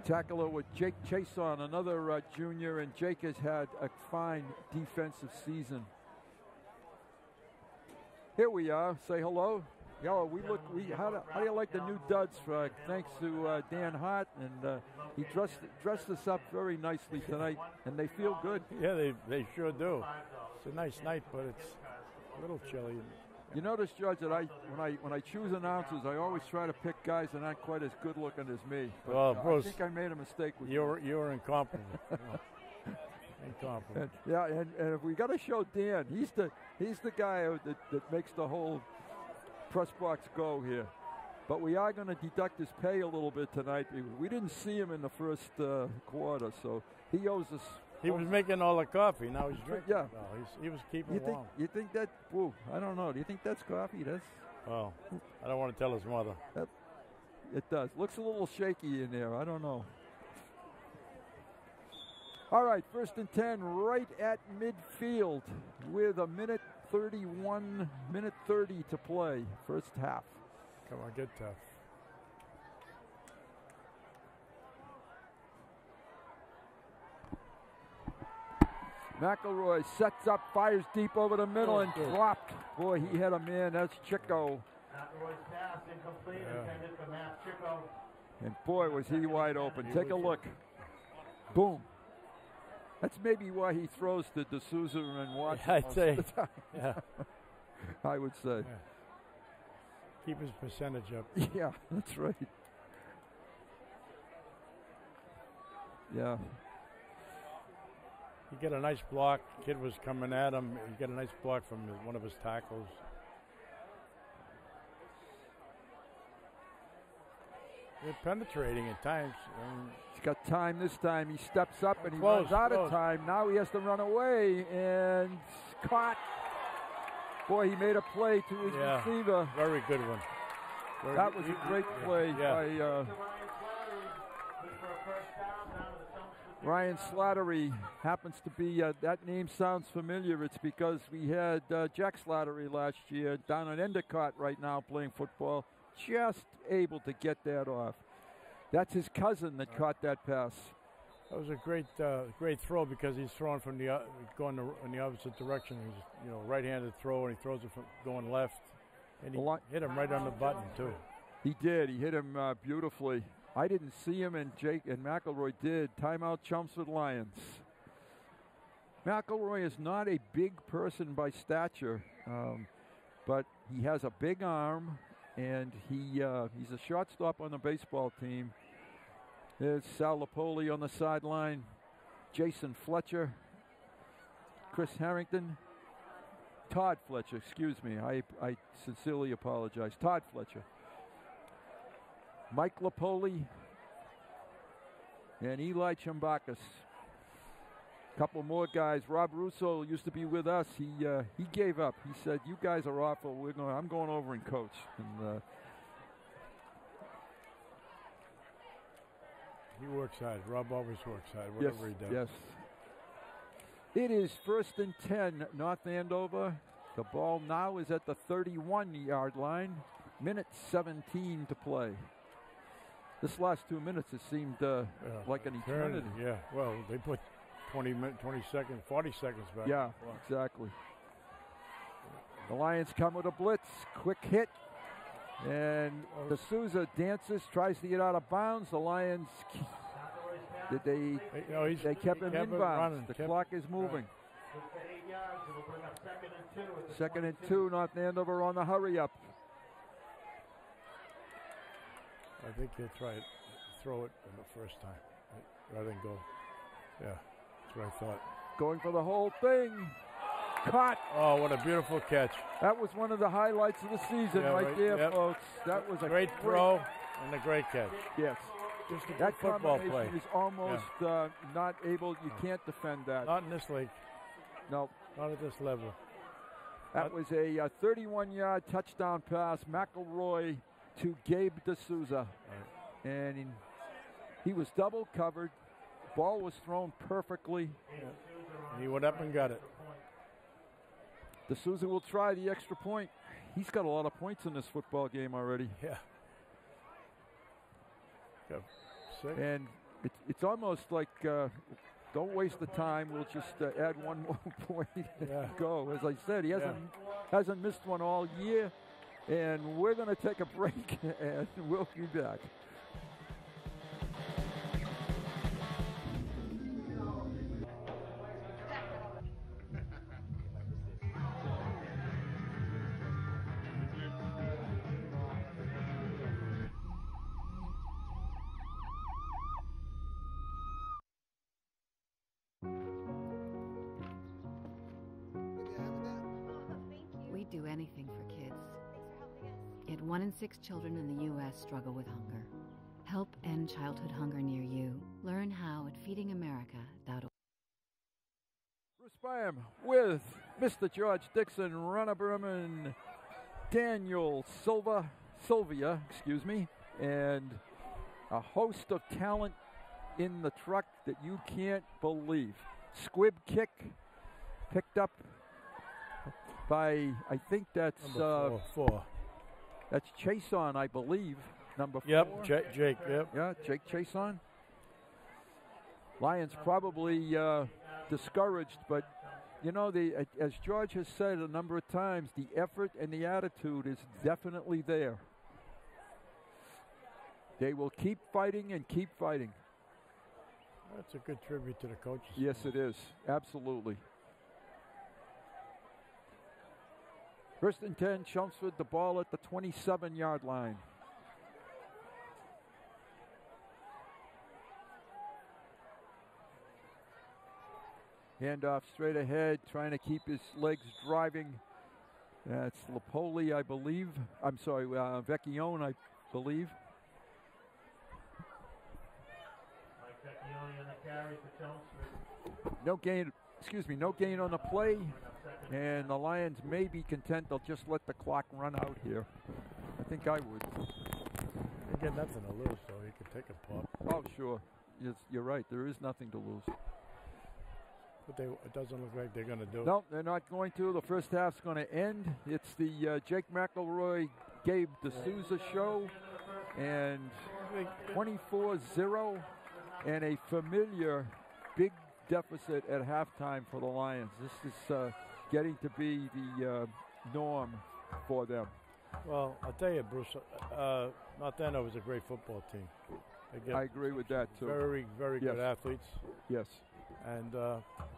Tackler with Jake Chason, another junior, and Jake has had a fine defensive season. Here we are. Say hello. How do you like the new duds? Thanks to Dan Hart, and he dressed us up very nicely tonight, and they feel good. Yeah, they sure do. It's a nice night, but it's a little chilly. You notice, Judge, that when I choose announcers, I always try to pick guys that aren't quite as good looking as me. But, well, Bruce, I think I made a mistake with you're incompetent. Incompetent. And if we got to show Dan, he's the guy that makes the whole press box go here. But we are going to deduct his pay a little bit tonight because we didn't see him in the first quarter, so he owes us. He was making all the coffee. Now he's drinking. Yeah, no, he was keeping warm. You think that? Whoa, I don't know. Do you think that's coffee? That's. Well, I don't want to tell his mother. It does. Looks a little shaky in there. I don't know. All right, 1st and 10, right at midfield with a minute 30 to play. First half. Come on, get tough. McElroy sets up, fires deep over the middle, and dropped. Boy, he had a man. That's Chico. McElroy's pass incomplete, intended for Matt Chico. And boy, was he wide open. Take a look. Boom. That's maybe why he throws to D'Souza and Watson. Yeah, I'd say. Yeah. I would say. Yeah. Keep his percentage up. Yeah, that's right. Yeah. He got a nice block. Kid was coming at him. He got a nice block from one of his tackles. They're penetrating at times. He's got time this time. He steps up and he runs out of time. Now he has to run away and caught. Boy, he made a play to his receiver. Very good one. That was a great play by Ryan Slattery happens to be, that name sounds familiar. It's because we had Jack Slattery last year down at Endicott right now playing football, just able to get that off. That's his cousin that caught that pass. That was a great throw because he's throwing from going in the opposite direction. He's right-handed throw, and he throws it from going left, and he hit him right on the button too. He did. He hit him beautifully. I didn't see him, and Jake and McElroy did. Timeout, Chelmsford Lions. McElroy is not a big person by stature, but he has a big arm, and he's a shortstop on the baseball team. There's Sal Lapoli on the sideline, Jason Fletcher, Chris Harrington, Todd Fletcher, excuse me. I sincerely apologize. Todd Fletcher. Mike Lapoli and Eli Chambakis. A couple more guys. Rob Russo used to be with us. He gave up. He said, "You guys are awful. I'm going over and coach." And he works hard. Rob always works hard, whatever he does. Yes. It is 1st and 10, North Andover. The ball now is at the 31-yard line. Minute 17 to play. This last 2 minutes, it seemed like an eternity. Yeah, well, they put 20 seconds, 40 seconds back. Yeah, exactly. The Lions come with a blitz. Quick hit. And D'Souza dances, tries to get out of bounds. The Lions, they kept him inbounds. The clock is moving. 2nd and 2, North Andover on the hurry up. I think he'll try it, throw it in the first time, rather than go. Yeah, that's what I thought. Going for the whole thing. Caught. Oh, what a beautiful catch. That was one of the highlights of the season right there, folks. That was a great throw and a great catch. Yes. Just a that football play. Is almost not able, you can't defend that. Not in this league. No. Not at this level. That was a 31-yard touchdown pass. McElroy to Gabe D'Souza. Right. And he was double covered. Ball was thrown perfectly. Yeah. And he went up and got it. D'Souza will try the extra point. He's got a lot of points in this football game already. Yeah. And it's almost like don't waste the time. We'll just add one more point and go. As I said, he hasn't missed one all year. And we're going to take a break, and we'll be back. We do anything for kids. Yet 1 in 6 children in the U.S. struggle with hunger. Help end childhood hunger near you. Learn how at feedingamerica.org. Bruce Byam with Mr. George Dixon, Ronna Berman, Daniel Sylvia, and a host of talent in the truck that you can't believe. Squib kick picked up by, I think that's number 4. That's Chason, I believe, number 4. Yep, Jake, yep. Yeah, Jake Chason. Lions probably discouraged, but, you know, as George has said a number of times, the effort and the attitude is definitely there. They will keep fighting and keep fighting. That's a good tribute to the coaches. Yes, it is. Absolutely. 1st and 10, Chelmsford, the ball at the 27-yard line. Handoff straight ahead, trying to keep his legs driving. That's Lapoli, I believe. I'm sorry, Vecchione, I believe. Mike Vecchione on the carry for Chelmsford. No gain on the play. And the Lions may be content. They'll just let the clock run out here. I think I would. They get nothing to lose, so he could take a punt. Oh, sure. you're right. There is nothing to lose. But it doesn't look like they're going to do it. No, they're not going to. The first half's going to end. It's the Jake McElroy, Gabe D'Souza show, and 24-0, and a familiar big deficit at halftime for the Lions. This is getting to be the norm for them. Well, I'll tell you, Bruce, North Andover is a great football team. I agree with that, too. Very, very good athletes. Yes. And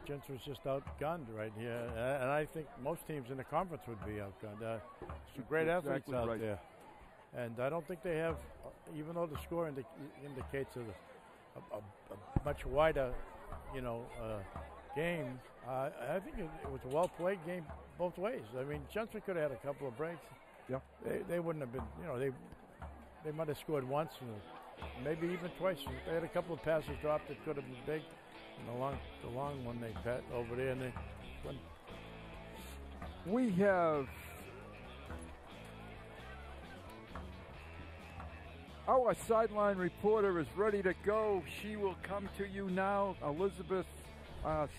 Chelmsford's just outgunned right here. And I think most teams in the conference would be outgunned. Some great athletes out there. And I don't think they have, even though the score indicates a much wider, game, I think it was a well-played game both ways. I mean, Chelmsford could have had a couple of breaks. Yeah. They wouldn't have been, they might have scored once and maybe even twice. They had a couple of passes dropped that could have been big. And the long one they bet over there. And we have our sideline reporter is ready to go. She will come to you now, Elizabeth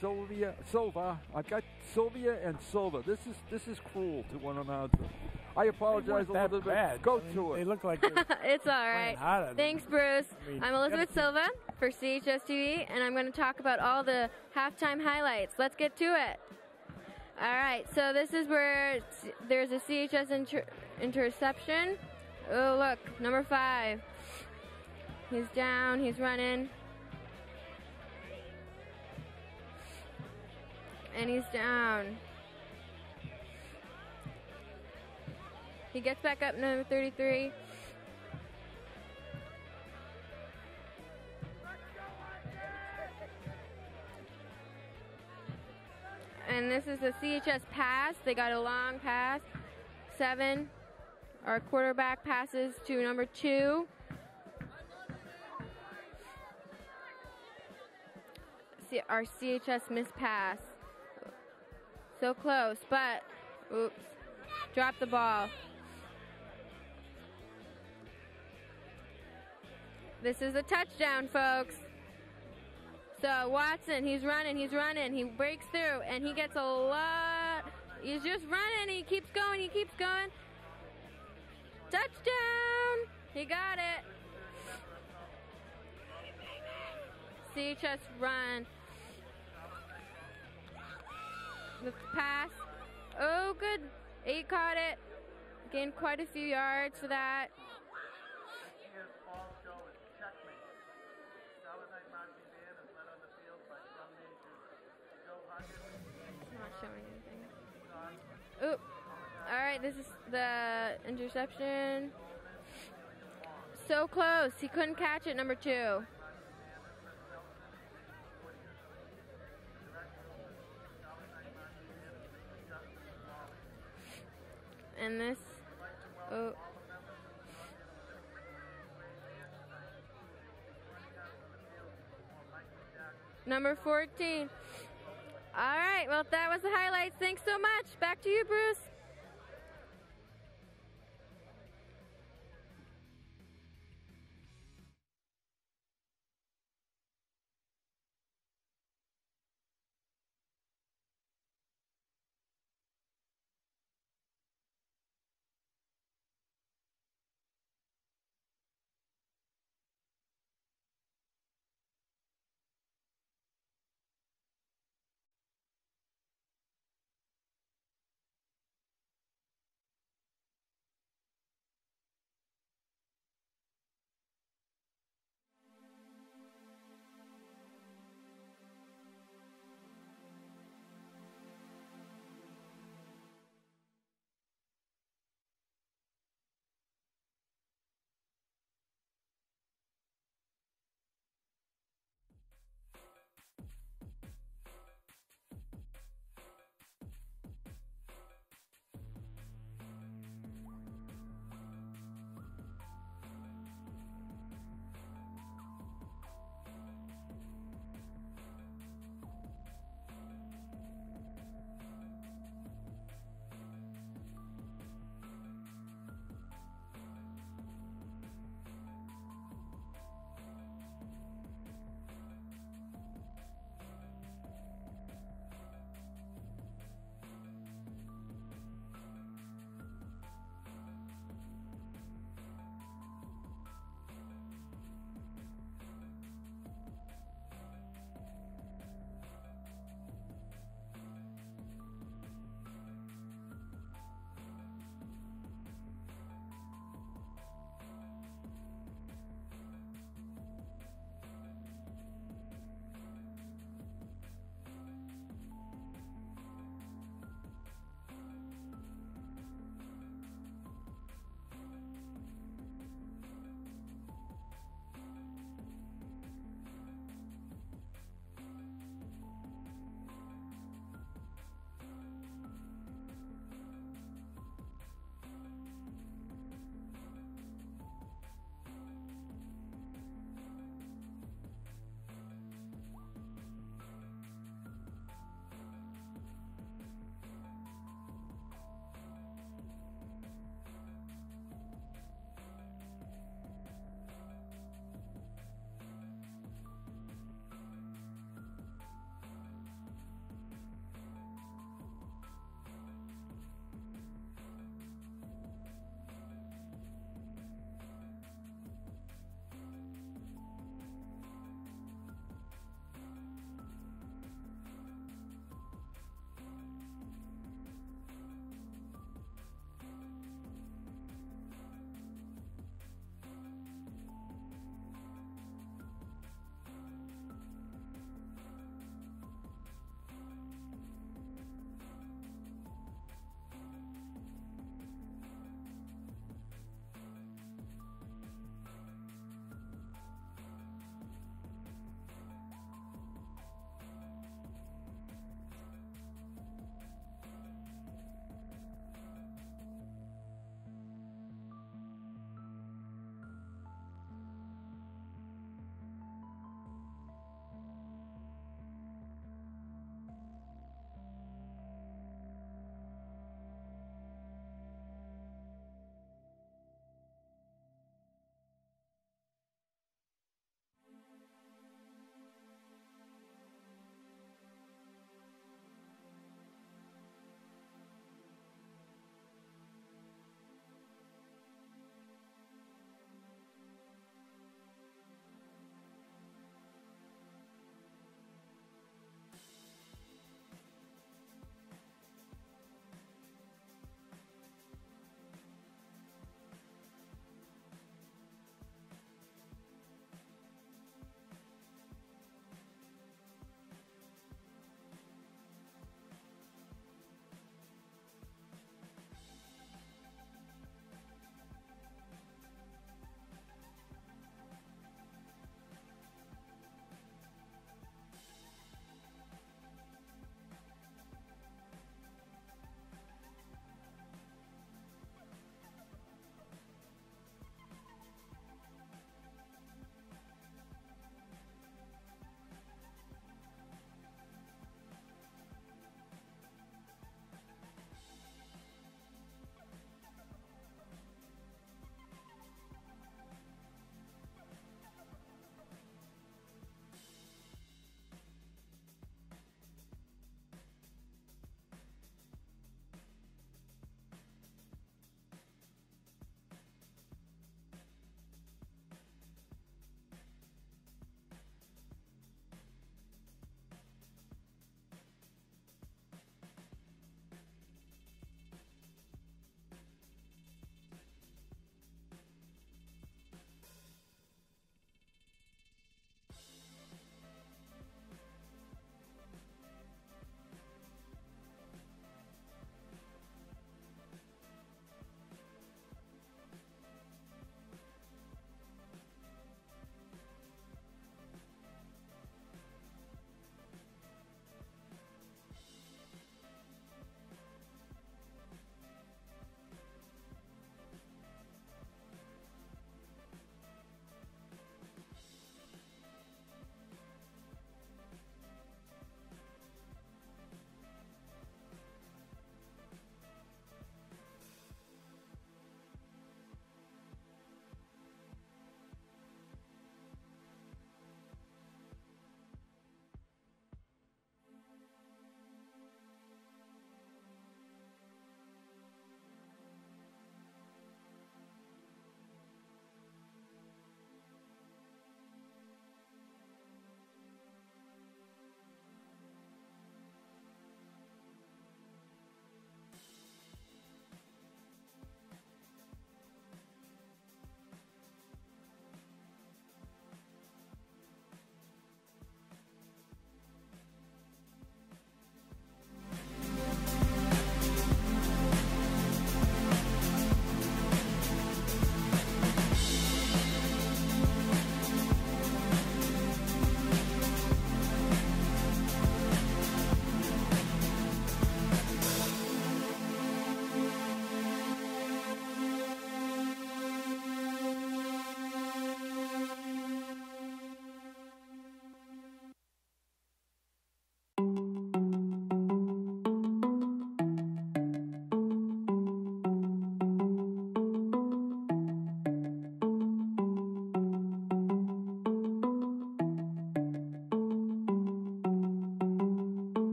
Silva. I've got Sylvia and Silva. This is cruel to one another. I apologize, Elizabeth. Bad. Go to it. They look like it's all right. Thanks, Bruce. I'm Elizabeth Silva for CHS TV, and I'm going to talk about all the halftime highlights. Let's get to it. All right, so this is where there's a CHS interception. Oh, look, number 5. He's down. He's running. And he's down. He gets back up, number 33. And this is a CHS pass. They got a long pass. 7. Our quarterback passes to number 2. See, our CHS missed pass. So close, but oops, dropped the ball. This is a touchdown, folks. So Watson, he's running. He breaks through, and he gets a lot. He's just running. He keeps going. Touchdown! He got it. CHS run. The pass. Oh, good. 8 caught it. Gained quite a few yards for that. It's not showing anything. Oop. All right, this is the interception. So close. He couldn't catch it, number 2. And this, number 14. All right, well, that was the highlights. Thanks so much. Back to you, Bruce.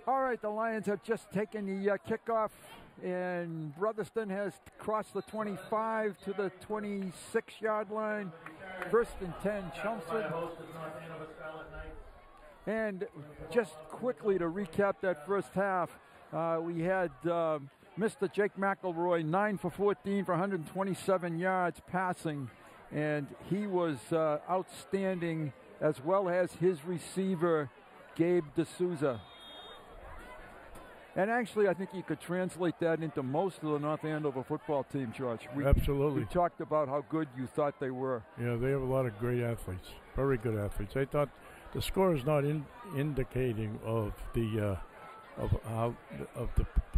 All right, the Lions have just taken the kickoff, and Brotherston has crossed the 25 to the 26-yard line. First and 10, Chelmsford. And just quickly to recap that first half, we had Mr. Jake McElroy, 9 for 14 for 127 yards passing, and he was outstanding, as well as his receiver, Gabe D'Souza. And actually, I think you could translate that into most of the North Andover football team, George. Absolutely. We talked about how good you thought they were. Yeah, they have a lot of great athletes, very good athletes. I thought the score is not indicating of the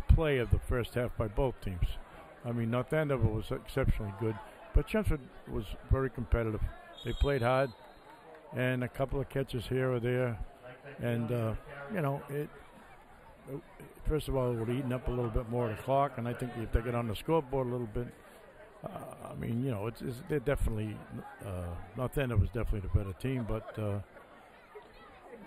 play of the first half by both teams. I mean, North Andover was exceptionally good, but Chelmsford was very competitive. They played hard, and a couple of catches here or there, and first of all, it would have eaten up a little bit more of the clock, and I think if they get on the scoreboard a little bit, they're definitely, North Andover was definitely the better team, but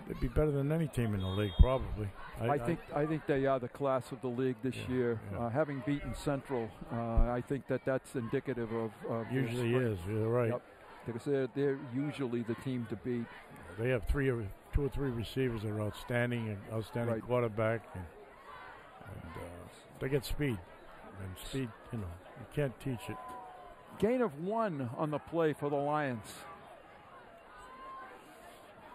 they'd be better than any team in the league, probably. I think they are the class of the league this year. Yeah. Having beaten Central, I think that's indicative of usually is. You're right. Yep. Because they're usually the team to beat. They have 2 or 3 receivers that are outstanding, quarterback, and they get speed. And speed, you can't teach it. Gain of 1 on the play for the Lions.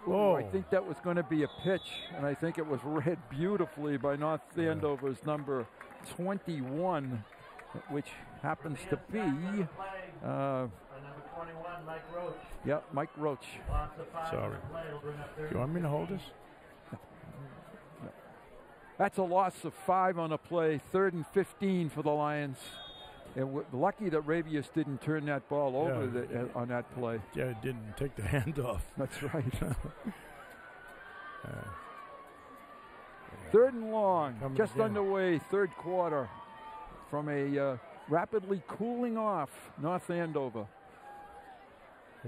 Oh, I think that was going to be a pitch, and I think it was read beautifully by North Andover's number 21, which happens to be Mike Roach. Sorry. You want me to hold this? That's a loss of 5 on a play, 3rd and 15 for the Lions. And we're lucky that Rabius didn't turn that ball over on that play. Yeah, it didn't take the hand off. That's right. 3rd and long, just underway, 3rd quarter, from a rapidly cooling off North Andover.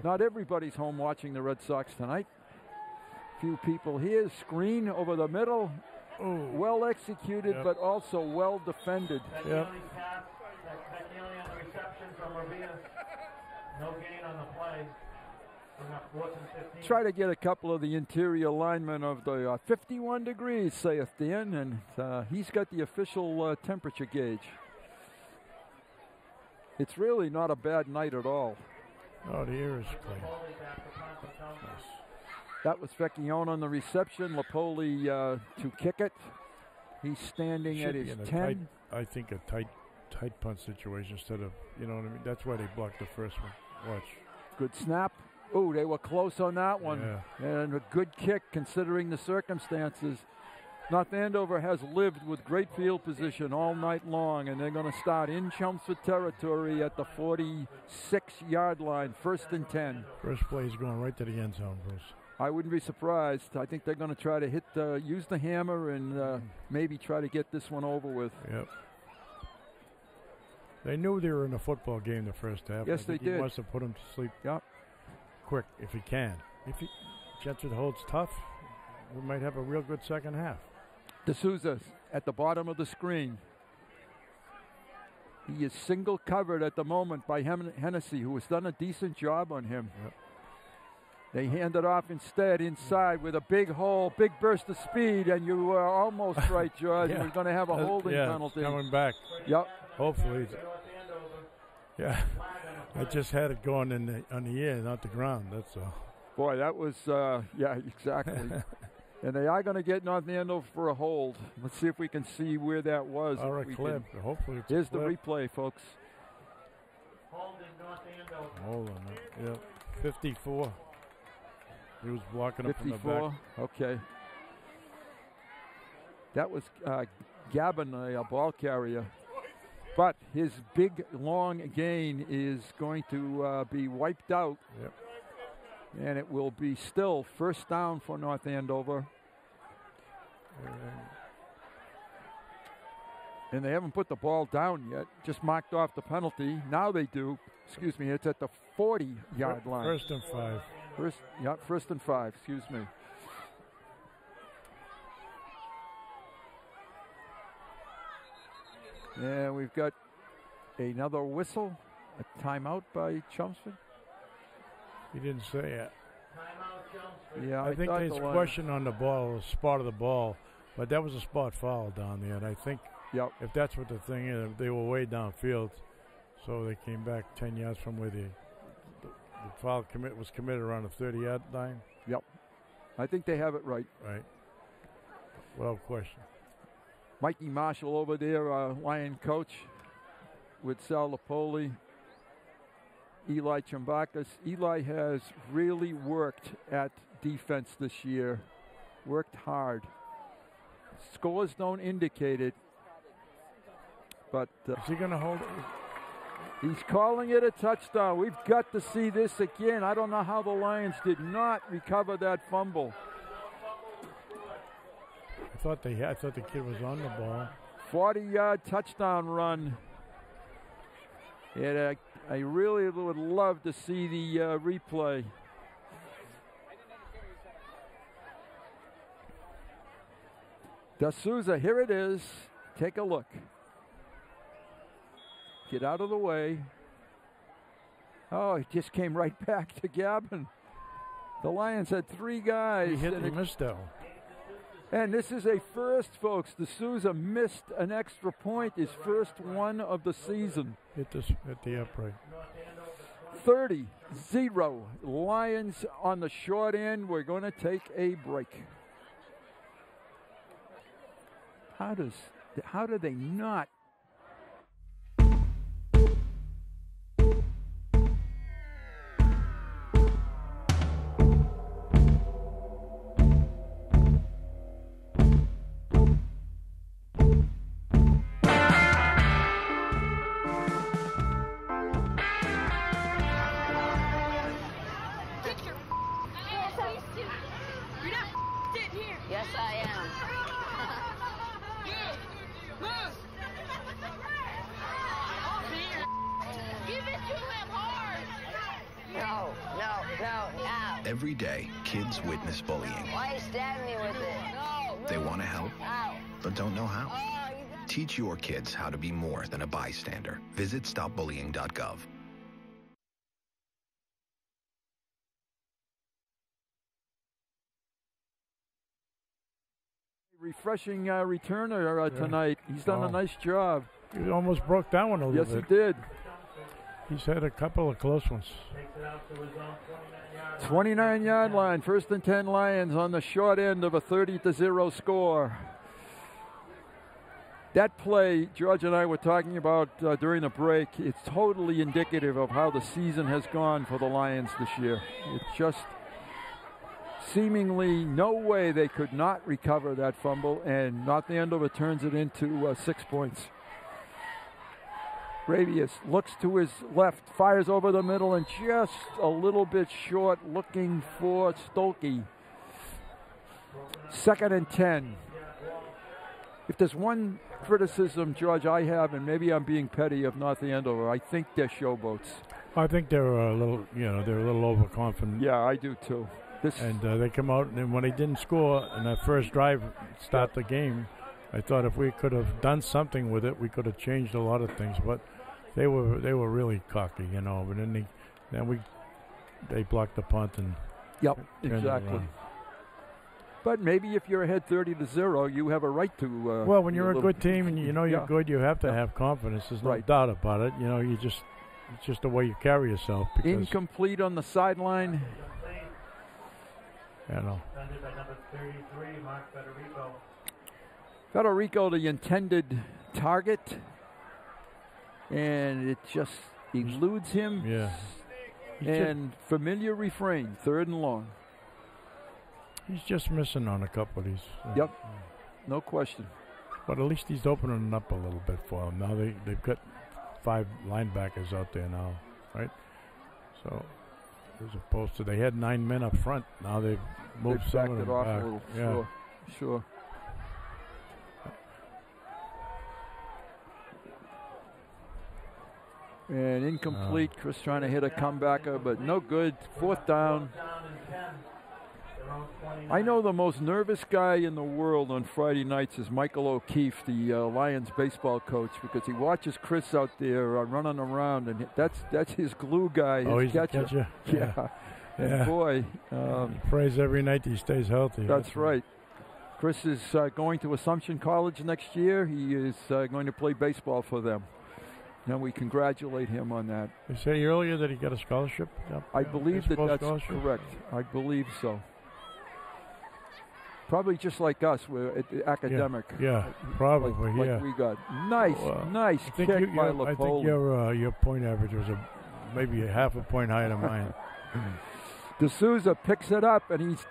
Not everybody's home watching the Red Sox tonight. Few people here. Screen over the middle. Ooh. Well executed, but also well defended. Yep. No gain on the play. Try to get a couple of the interior linemen of the 51 degrees, saith Dan, and he's got the official temperature gauge. It's really not a bad night at all. Oh, the air is clean. Nice. That was Vecchione on the reception. Lapoli to kick it. He's standing at his 10. I think a tight punt situation instead of, you know what I mean? That's why they blocked the first one. Watch. Good snap. Oh, they were close on that one. Yeah. And a good kick considering the circumstances. North Andover has lived with great field position all night long, and they're going to start in Chelmsford territory at the 46-yard line, 1st and 10. First play is going right to the end zone, Bruce. I wouldn't be surprised. I think they're going to try to use the hammer and maybe try to get this one over with. Yep. They knew they were in a football game the first half. Yes, they did. He wants to put them to sleep quick if he can. If Chelmsford holds tough, we might have a real good second half. D'Souza at the bottom of the screen. He is single covered at the moment by Hennessy, who has done a decent job on him. Yep. They hand it off instead inside with a big hole, big burst of speed, and you were almost right, George. We're going to have a holding penalty. Coming back. Yep. Hopefully. Yeah. I just had it going on the air, not the ground. That's all. Boy, that was yeah, exactly. And they are going to get North Andover for a hold. Let's see if we can see where that was. Or a clip. Hopefully it's Here's a clip. the replay, folks. Hold in North Andover. Hold on. Yeah, 54. He was blocking up from the 54. back. Okay. That was Gavin, a ball carrier. But his big, long gain is going to be wiped out. Yep. And it will be still first down for North Andover. And they haven't put the ball down yet, just marked off the penalty. Now they do. Excuse me, it's at the 40-yard line. First and 5. First and 5, excuse me. And we've got another whistle, a timeout by Chelmsford. He didn't say it. Yeah, I think there's question on the ball, spot of the ball, but that was a spot foul down there. And I think if that's what the thing is, they were way downfield, so they came back 10 yards from where the foul was committed around the 30-yard line. Yep. I think they have it right. Right. Without question. Mikey Marshall over there, Lion coach, with Sal Lapoli, Eli Chambakis. Eli has really worked at defense this year, worked hard. Scores don't indicate it, but is he going to hold it? He's calling it a touchdown. We've got to see this again. I don't know how the Lions did not recover that fumble. I thought the kid was on the ball. 40-yard touchdown run. And I really would love to see the replay. D'Souza, here it is. Take a look. Get out of the way. Oh, it just came right back to Gavin. The Lions had 3 guys. He hit and missed though. And this is a first, folks. D'Souza missed an extra point, his first one of the season. Hit the upright. 30-0. Lions on the short end. We're going to take a break. How do they not? Yes, I am. Give it to him hard. No. Every day, kids witness bullying. Why you stab me with it? No. They want to help, Ow. but don't know how. Teach your kids how to be more than a bystander. Visit stopbullying.gov. Refreshing returner tonight. He's done a nice job. He almost broke that one a little bit. Yes, he did. He's had a couple of close ones. 29-yard line. First and 10 Lions on the short end of a 30-0 score. That play, George and I were talking about during the break, it's totally indicative of how the season has gone for the Lions this year. It's just seemingly no way they could not recover that fumble, and North Andover turns it into 6 points. Ravius looks to his left, fires over the middle, and just a little bit short, looking for Stolke. 2nd and 10. If there's one criticism, George, I have, and maybe I'm being petty of North Andover, I think they're showboats. I think they're a little, they're a little overconfident. Yeah, I do too. And they come out, and when they didn't score in that first drive, start the game, I thought if we could have done something with it, we could have changed a lot of things. But they were really cocky, But then they blocked the punt and exactly. But maybe if you're ahead 30-0, you have a right to. Well, when you're a good team and you're good, you have to have confidence. There's no doubt about it. You just it's just the way you carry yourself. Because, incomplete on the sideline. You know. Defended by number 33, Mark Federico. Federico, the intended target, and it just eludes him. Yeah. And familiar refrain, 3rd and long. He's just missing on a couple of these. Yep, no question. But at least he's opening up a little bit for them. Now they've got 5 linebackers out there now, right? So as opposed to they had 9 men up front. Now they've moved some of them off back. a little. Yeah. Sure. And incomplete. Chris trying to hit a comebacker, but no good. 4th down. I know the most nervous guy in the world on Friday nights is Michael O'Keefe, the Lions baseball coach, because he watches Chris out there running around, and that's his glue guy, his he's catcher. a catcher. Yeah. And boy. He prays every night he stays healthy. That's right. Chris is going to Assumption College next year. He is going to play baseball for them. And we congratulate him on that. They say earlier that he got a scholarship? I believe that's correct. I believe so. Probably just like us, we're academic. Yeah, probably, like we got. Nice kick by LaPola. I think your point average was maybe a half a point higher than mine. D'Souza picks it up, and he's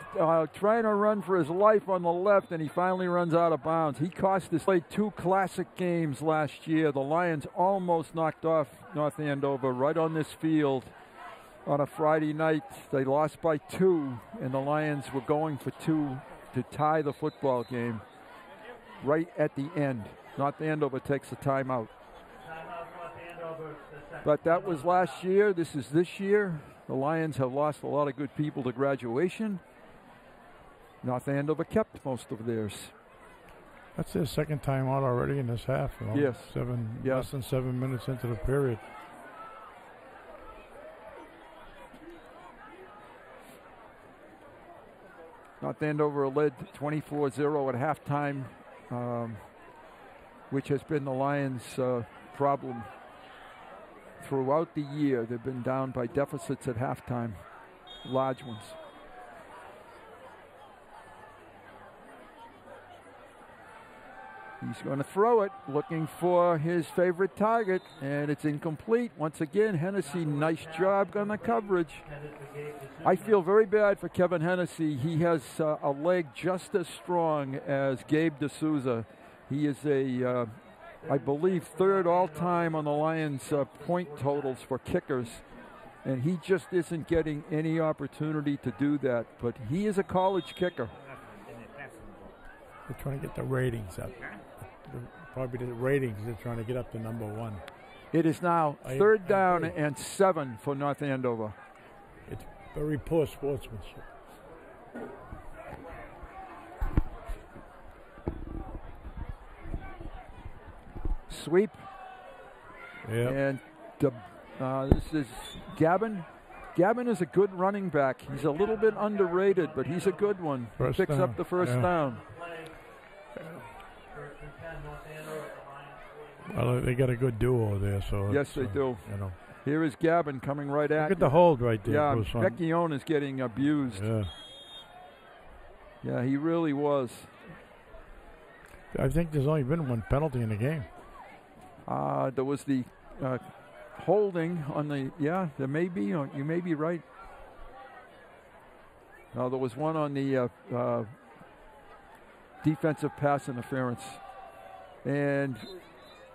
trying to run for his life on the left, and he finally runs out of bounds. He cost us 2 classic games last year. The Lions almost knocked off North Andover right on this field on a Friday night. They lost by 2, and the Lions were going for 2 to tie the football game right at the end. North Andover takes a timeout. But that was last year. This is this year. The Lions have lost a lot of good people to graduation. North Andover kept most of theirs. That's their 2nd time out already in this half. Yes. Less than 7 minutes into the period. North Andover led 24-0 at halftime, which has been the Lions' problem throughout the year. They've been down by deficits at halftime, large ones. He's going to throw it, looking for his favorite target, and it's incomplete. Once again, Hennessy, nice job on the coverage. I feel very bad for Kevin Hennessy. He has a leg just as strong as Gabe D'Souza. He is I believe, 3rd all-time on the Lions' point totals for kickers, and he just isn't getting any opportunity to do that. But he is a college kicker. They're trying to get the ratings up. Probably the ratings, they're trying to get up to number 1. It is now 3rd down and 7 for North Andover. It's very poor sportsmanship. Sweep. Yep. And this is Gavin. Gavin is a good running back. He's a little bit underrated, but he's a good one. Picks up the first down. Well, they got a good duo there, so yes, they do. You know, here is Gavin coming right at. Look at the hold right there. Yeah, Vecchione is getting abused. Yeah, he really was. I think there's only been 1 penalty in the game. There was the holding on the. Yeah, there may be. You may be right. No, there was one on the defensive pass interference, and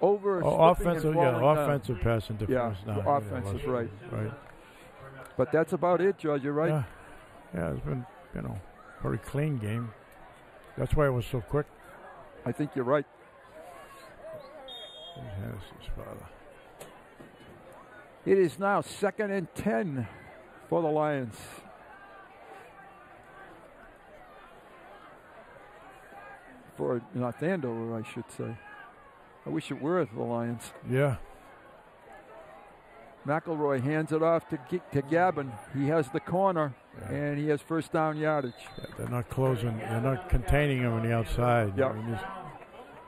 over. Offensive, offensive pass interference. Yeah, offensive, right. But that's about it, George. You're right. Yeah, it's been very clean game. That's why it was so quick. I think you're right. It is now 2nd and 10 for the Lions. For North Andover, I should say. I wish it were the Lions. Yeah. McElroy hands it off to Gavin. He has the corner, and he has first down yardage. Yeah, they're not closing. They're not containing him on the outside. Yeah.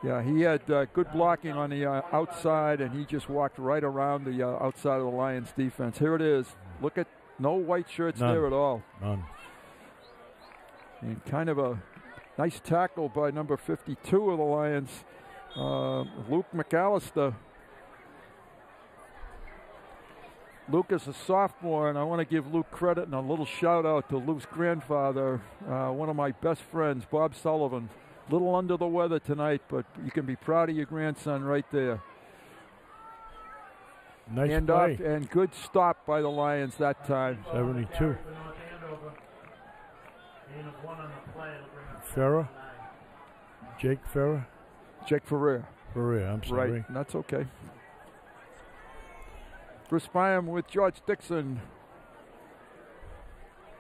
Yeah, he had good blocking on the outside, and he just walked right around the outside of the Lions defense. Here it is. Look at no white shirts there at all. None. And kind of a nice tackle by number 52 of the Lions, Luke McAllister. Luke is a sophomore, and I want to give Luke credit and a little shout out to Luke's grandfather, one of my best friends, Bob Sullivan. A little under the weather tonight, but you can be proud of your grandson right there. Nice play. And good stop by the Lions that time. 72. Ferrer? Jake Ferrer? Jake Ferrer. Ferrer, I'm sorry. Right, that's okay. Bruce Byam with George Dixon.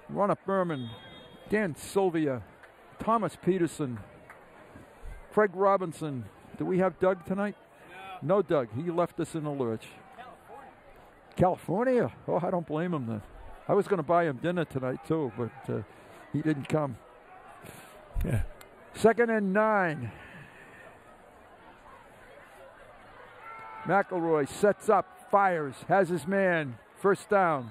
Ron Berman. Dan Sylvia. Thomas Peterson. Craig Robinson. Do we have Doug tonight? No Doug. He left us in the lurch. California? Oh, I don't blame him then. I was going to buy him dinner tonight too, but he didn't come. Yeah. 2nd and 9. McElroy sets up, fires, has his man. First down.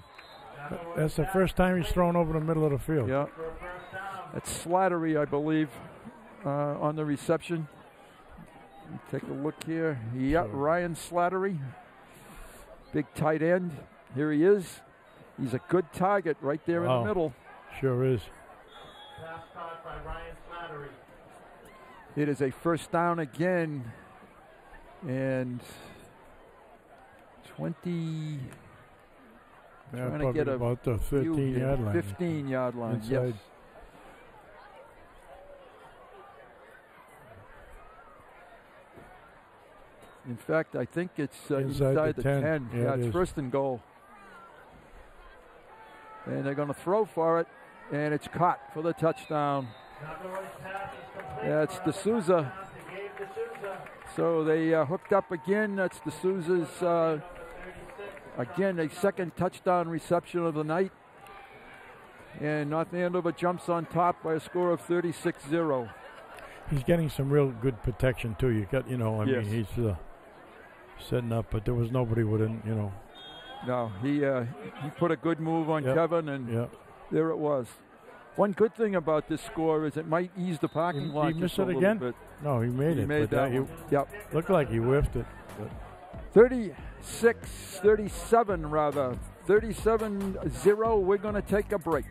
That's the first time he's thrown over the middle of the field. Yeah. That's Slattery, I believe, on the reception. Take a look here. Yeah, Ryan Slattery. Big tight end. Here he is. He's a good target right there in the middle. Sure is. Pass caught by Ryan Slattery. It is a first down again. And 20. Trying to get about the 15-yard line. 15-yard line, inside. yes. In fact, I think it's inside the 10. Yeah, it's first and goal. And they're going to throw for it, and it's caught for the touchdown. That's D'Souza. So they hooked up again. That's D'Souza's, again, a second touchdown reception of the night. And North Andover jumps on top by a score of 36-0. He's getting some real good protection, too. You got, I Yes. mean, he's setting up, but there was nobody within, No, he put a good move on Kevin, and there it was. One good thing about this score is it might ease the parking lot. He missed just it a again? bit. No, he made it. He made that one. Yep. Looked like he whiffed it. 37 rather. 37-0. We're going to take a break.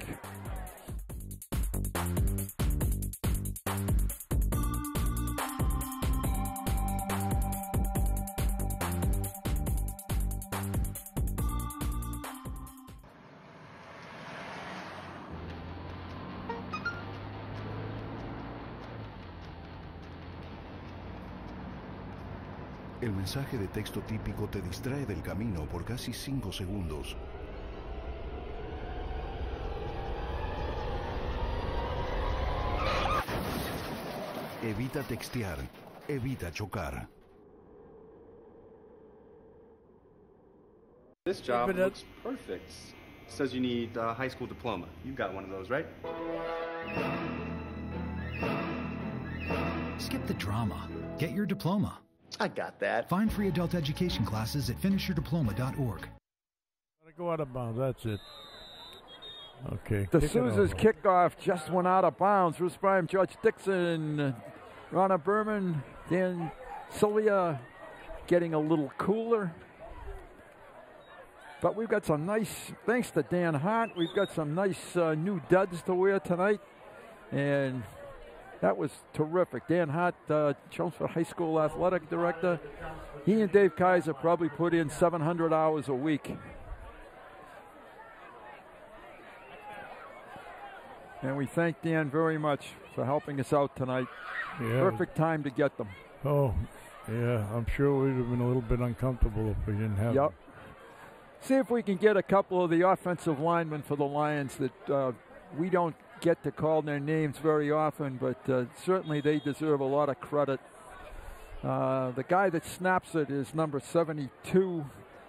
El mensaje de texto típico te distrae del camino por casi 5 segundos. Evita textear. Evita chocar. This job looks perfect. It says you need a high school diploma. You've got one of those, right? Skip the drama. Get your diploma. I got that. Find free adult education classes at finishyourdiploma.org. Gotta go out of bounds. That's it. Okay. D'Souza's kickoff just went out of bounds. Bruce Byam, George Dixon, Ronna Berman, Dan Sylvia getting a little cooler. But we've got some nice, thanks to Dan Hart, we've got some nice new duds to wear tonight. And that was terrific. Dan Hart, Chelmsford High School Athletic Director. He and Dave Kaiser probably put in 700 hours a week. And we thank Dan very much for helping us out tonight. Yeah, perfect time to get them. Oh, yeah. I'm sure we'd have been a little bit uncomfortable if we didn't have them. See if we can get a couple of the offensive linemen for the Lions that we don't get to call their names very often, but certainly they deserve a lot of credit. The guy that snaps it is number 72.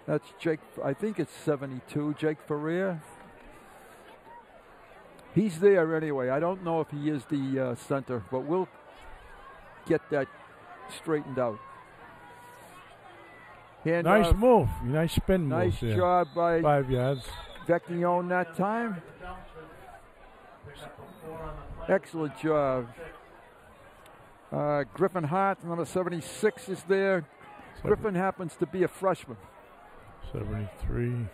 That's Jake, I think it's 72, Jake Ferrer. He's there anyway. I don't know if he is the center, but we'll get that straightened out. Hand Nice off. move. Nice spin move. Nice job by 5 yards. Vecchione that time. Excellent job. Griffin Hart, number 76, is there. Griffin happens to be a freshman. 73.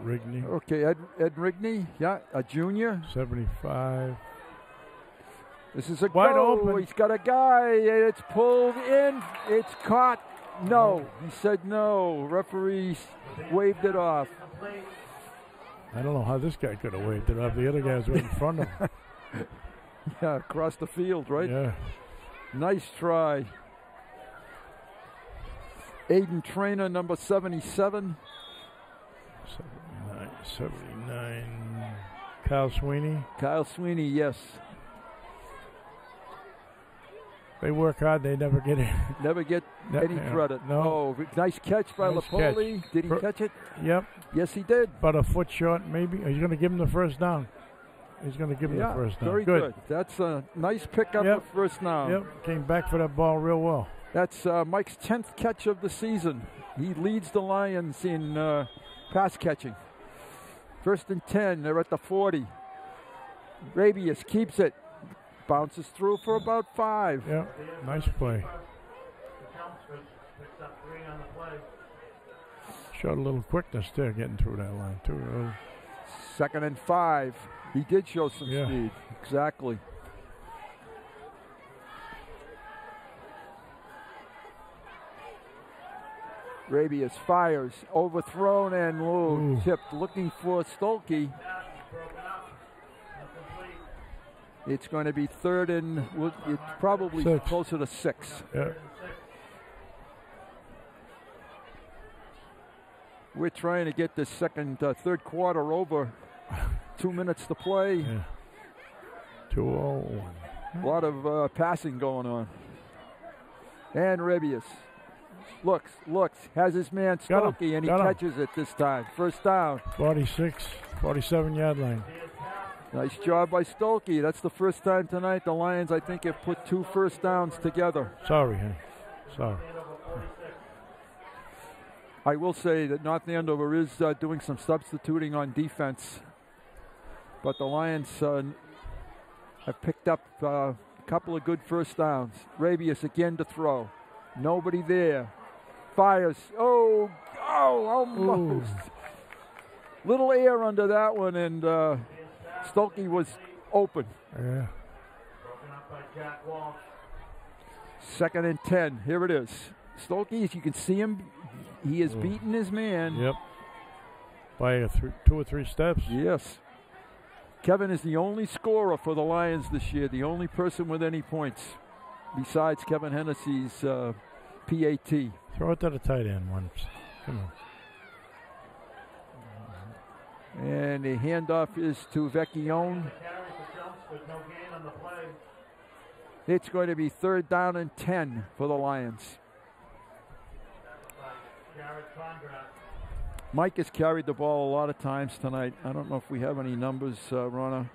Rigney. Okay, Ed Rigney, yeah, a junior. 75. This is a wide go. open. He's got a guy. It's pulled in. It's caught. No. He said no. Referees waved it off. I don't know how this guy could have waved it off. The other guy was right in front of him. Yeah, across the field, right? Yeah. Nice try. Aiden Trainer, number 77. 79. Kyle Sweeney. Kyle Sweeney, yes. They work hard. They never get it. Never get any credit. No. Oh, nice catch by Lapoli. Did he catch it? Yep. Yes, he did. About a foot short, maybe. He's going to give him the first down. He's going to give him the first down. Very good. That's a nice pickup of first down. Yep. Came back for that ball real well. That's Mike's 10th catch of the season. He leads the Lions in pass catching. 1st and 10. They're at the 40. Rabius keeps it. Bounces through for about 5. Yeah, nice play. Showed a little quickness there getting through that line, too. 2nd and 5. He did show some speed. Exactly. Rabius fires. Overthrown and tipped. Looking for Stolke. It's going to be 3rd and it's probably 6. Closer to 6. Yeah. We're trying to get this third quarter over. 2 minutes to play. Yeah. 2:01. A lot of passing going on. And Rabius looks, has his man Stokey, and he catches it this time. First down. 47-yard line. Nice job by Stolke. That's the first time tonight the Lions, I think, have put 2 first downs together. Sorry, honey. Sorry. I will say that North Andover is doing some substituting on defense. But the Lions have picked up a couple of good first downs. Rabius again to throw. Nobody there. Fires. Oh, almost. Little air under that one, and Stolke was open. Yeah. 2nd and 10. Here it is. Stolke, as you can see him, he has beaten his man. Yep. By 2 or 3 steps. Yes. Kevin is the only scorer for the Lions this year, the only person with any points, besides Kevin Hennessy's PAT. Throw it to the tight end once. Come on. And the handoff is to Vecchione. It's going to be 3rd down and 10 for the Lions. Mike has carried the ball a lot of times tonight. I don't know if we have any numbers, Ronna.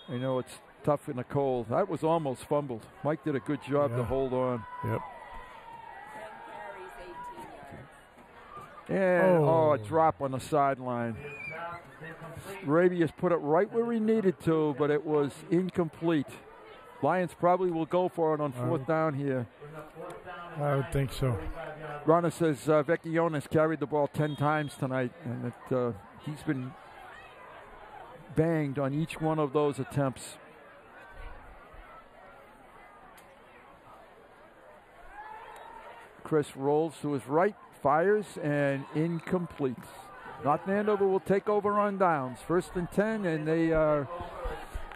I know it's tough in the cold. That was almost fumbled. Mike did a good job to hold on. Yep. And, a drop on the sideline. Rabius put it right where he needed to, but it was incomplete. Lions probably will go for it on 4th down here. I would think so. Ronna says Vecchione has carried the ball 10 times tonight, and he's been banged on each one of those attempts. Chris rolls to his right, fires, and incomplete. North Andover will take over on downs. 1st and 10, and they are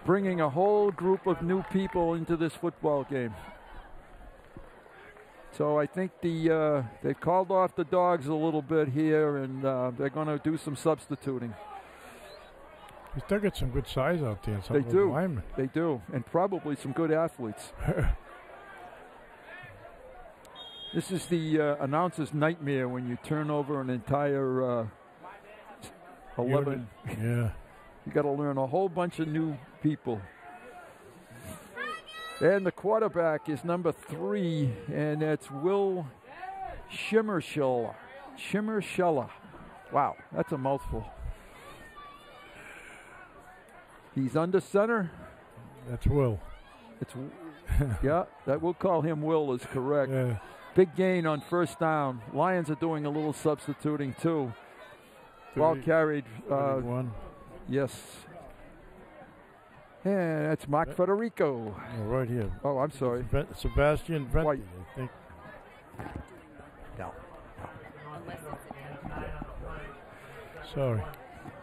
bringing a whole group of new people into this football game. So I think they've called off the dogs a little bit here, and they're going to do some substituting. They still got some good size out there. They do. They do, and probably some good athletes. This is the announcer's nightmare when you turn over an entire 11. Yeah. You got to learn a whole bunch of new people. And the quarterback is number 3, and that's Will Shimmershella. Wow, that's a mouthful. He's under center. That's Will. It's yeah, that we'll call him Will is correct. Yeah. Big gain on first down. Lions are doing a little substituting too. Ball carried. 31. Yes. And that's Mark Federico. Oh, right here. Oh, I'm sorry. Sebastian Venti, White. I think. No. Sorry.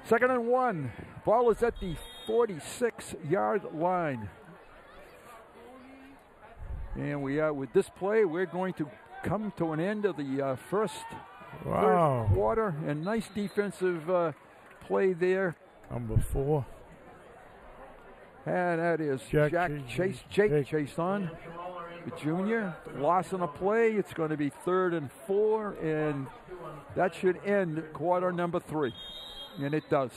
2nd and 1. Ball is at the 46-yard line. And we are with this play, we're going to come to an end of the first third quarter. And nice defensive play there. Number 4. And that is Jake Chase on, the junior. Loss on a play. It's going to be 3rd and 4, and that should end quarter number 3. And it does.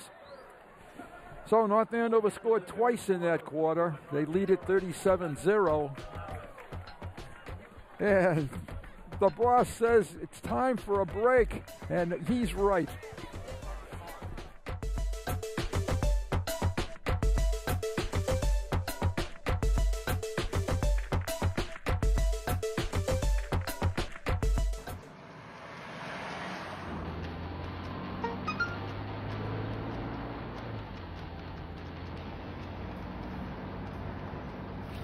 So North Andover scored twice in that quarter. They lead it 37-0. And the boss says it's time for a break, and he's right.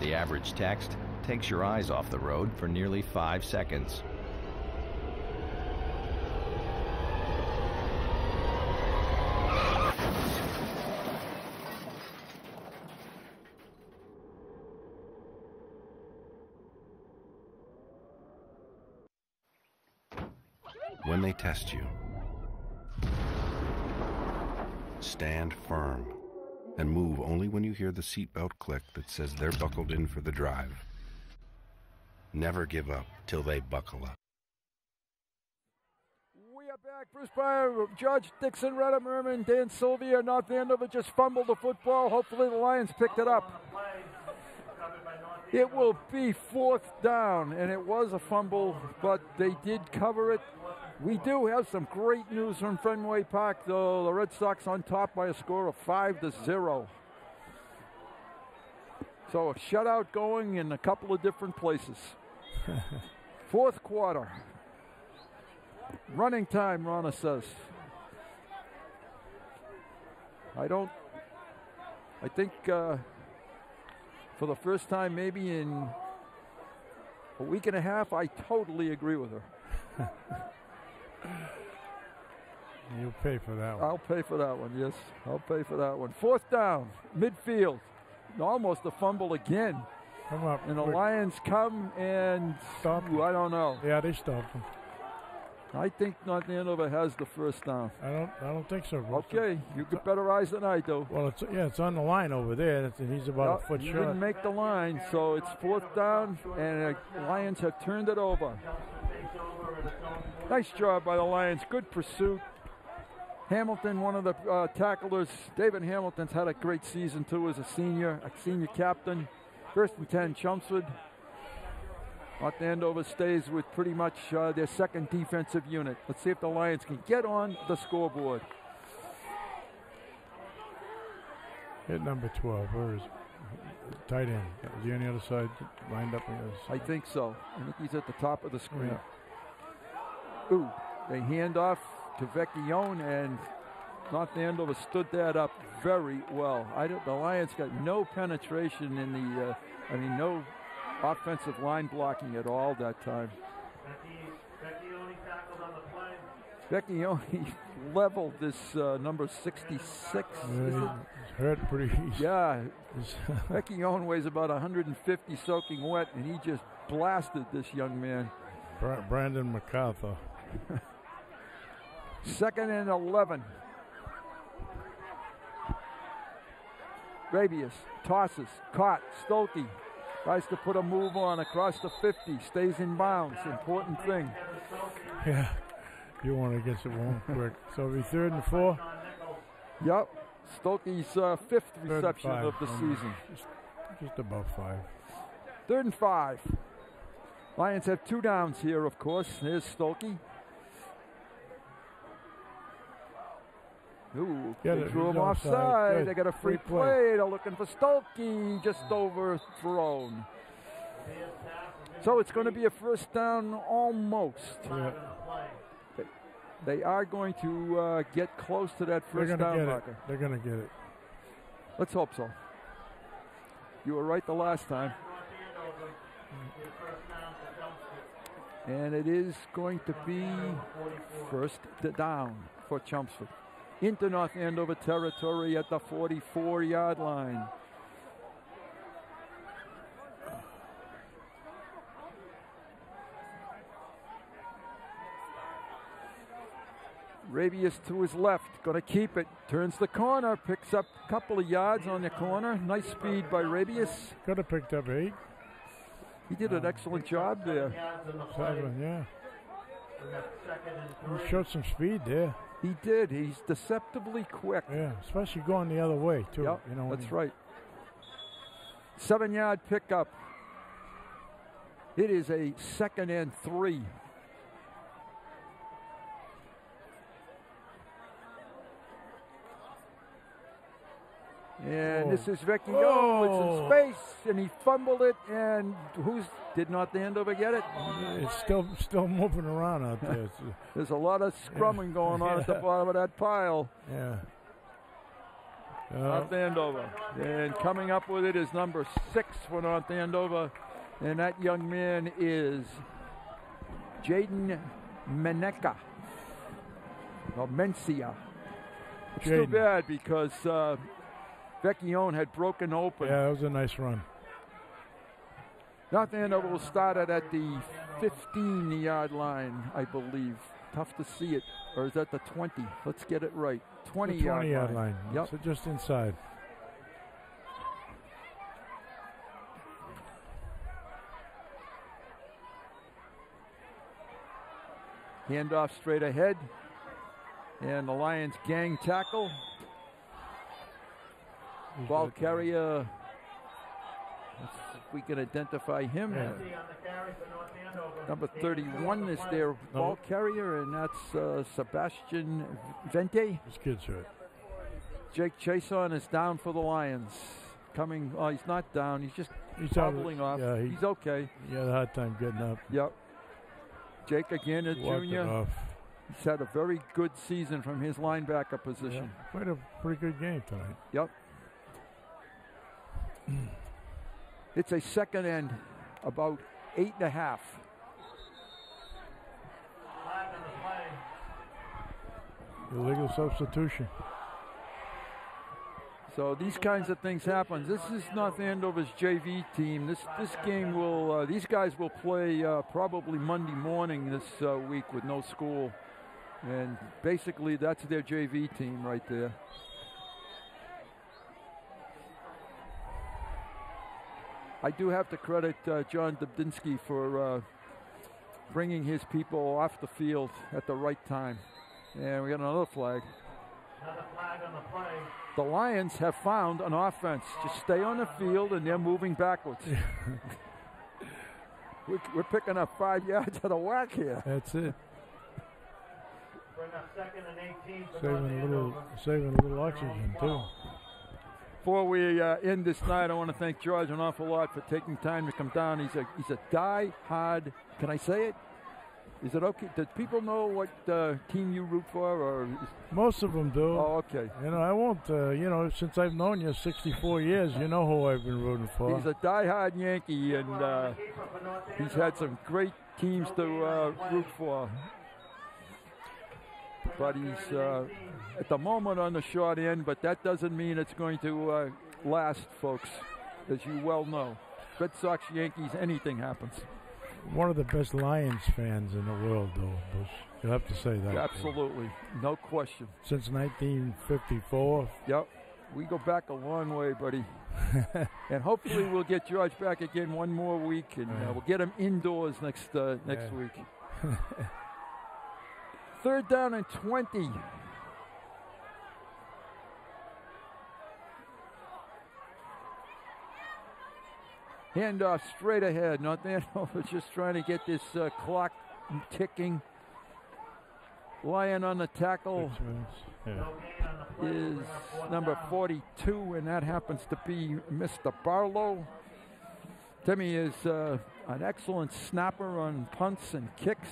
The average text takes your eyes off the road for nearly 5 seconds. When they test you, stand firm and move only when you hear the seatbelt click that says they're buckled in for the drive. Never give up till they buckle up. We are back. Bruce Byer, George Dixon, Retta Merman, Dan Sylvia. North Andover just fumbled the football. Hopefully the Lions picked it up. It will be 4th down, and it was a fumble, but they did cover it. We do have some great news from Fenway Park, though. The Red Sox on top by a score of 5-0. So a shutout going in a couple of different places. 4th quarter. Running time, Ronna says. I think for the first time maybe in a week and a half, I totally agree with her. You'll pay for that one. I'll pay for that one, yes. I'll pay for that one. 4th down, midfield. Almost a fumble again. Come up. And the Lions come and stop. I don't know. Yeah, they stopped them. I think North Andover has the first down. I don't think so, Bruce. Okay, you got better eyes than I do. Well, it's on the line over there. He's about a foot he short. didn't make the line, so it's 4th down, and the Lions have turned it over. Nice job by the Lions. Good pursuit. Hamilton, one of the tacklers. David Hamilton's had a great season, too, as a senior captain. 1st and 10, Chelmsford. North Andover stays with pretty much their second defensive unit. Let's see if the Lions can get on the scoreboard. Hit number 12. Where is tight end? Is he on the other side, lined up? I think so. I think he's at the top of the screen. Yeah. Ooh, they hand off to Vecchione, and North Andover stood that up very well. The Lions got no penetration in the, no offensive line blocking at all that time. Vecchione leveled this number 66. He's hurt pretty easy. Yeah. Vecchione weighs about 150 soaking wet, and he just blasted this young man. Brandon MacArthur. 2nd and 11. Rabius tosses, caught, Stolke tries to put a move on across the 50, stays in bounds, important thing. Yeah, you want to get it one quick. So it'll be 3rd and 4? Yep, Stolke's 5th reception of the season. Just above 5. 3rd and 5. Lions have 2 downs here, of course. There's Stolke. Ooh, they drew him offside. They got a free play. They're looking for Stolke, just overthrown. So it's going to be a first down almost. Yeah. They are going to get close to that first down marker. They're going to get it. Let's hope so. You were right the last time. And it is going to be first down for Chelmsford. Into North Andover territory at the 44-yard line. Rabius to his left, going to keep it. Turns the corner, picks up a couple of yards on the corner. Nice speed by Rabius. Could have picked up 8. He did an excellent job there. 7, yeah. He showed some speed there. He did. He's deceptively quick. Yeah, especially going the other way, too. Yep, you know, that's right. 7-yard pickup. It is a 2nd and 3. And this is Vecchio. It's in space, and he fumbled it. And did not the Andover get it? It's still moving around out there. There's a lot of scrumming going on at the bottom of that pile. Yeah. North Andover. And coming up with it is number 6 for North Andover. And that young man is Jaden Mencia. Or Mencia. It's too bad because Vecchione had broken open. Yeah, it was a nice run. North Andover will start it at the 15-yard line, I believe. Tough to see it. Or is that the 20? Let's get it right. 20-yard line. Yep. So just inside. Handoff straight ahead. And the Lions gang tackle. Ball carrier. Let's see if we can identify him. Yeah. Number 31 is their ball carrier, and that's Sebastian Vente. This kid's hurt. Jake Chason is down for the Lions. He's not down. He's just hobbling off. Yeah, he's okay. He had a hard time getting up. Yep. Jake again, a junior. He's had a very good season from his linebacker position. Yeah, played a pretty good game tonight. Yep. It's a 2nd and about 8.5. Illegal substitution. So these kinds of things happen. This is North Andover's JV team. This game will, these guys will play probably Monday morning this week with no school. And basically that's their JV team right there. I do have to credit John Dubdinsky for bringing his people off the field at the right time. And we got another flag. Another flag on the play. The Lions have found an offense. Just stay on the field, and they're moving backwards. We're picking up 5 yards out of whack here. That's it. Bring up 2nd and 18. Saving a little oxygen, too. Before we end this night, I want to thank George an awful lot for taking time to come down. He's a die-hard. Can I say it? Is it okay? Do people know what team you root for? Or most of them do. Oh, okay. You know, I won't. Since I've known you 64 years, you know who I've been rooting for. He's a die-hard Yankee, and he's had some great teams to root for. But he's at the moment on the short end, but that doesn't mean it's going to last, folks, as you well know. Red Sox, Yankees, anything happens. One of the best Lions fans in the world, though, Bush. You'll have to say that. Absolutely. No question. Since 1954. Yep. We go back a long way, buddy. And hopefully we'll get George back again one more week, and we'll get him indoors next week. 3rd down and 20. Handoff straight ahead. North Andover just trying to get this clock ticking. Lyon on the tackle is number 42, and that happens to be Mr. Barlow. Timmy is an excellent snapper on punts and kicks.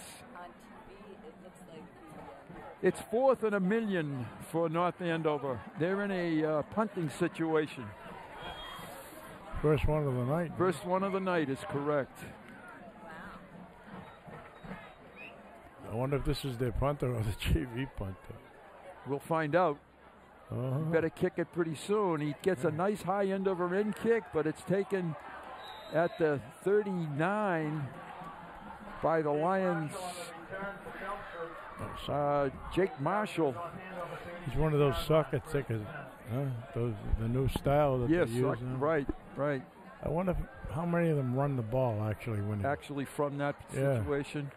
It's 4th and 1,000,000 for North Andover. They're in a punting situation. First one of the night. First one of the night is correct. I wonder if this is their punter or the JV punter. We'll find out. He better kick it pretty soon. He gets a nice high end over end kick, but it's taken at the 39 by the Lions. Jake Marshall. He's one of those soccer tickets, the new style that they use now. Right. I wonder how many of them run the ball actually from that situation.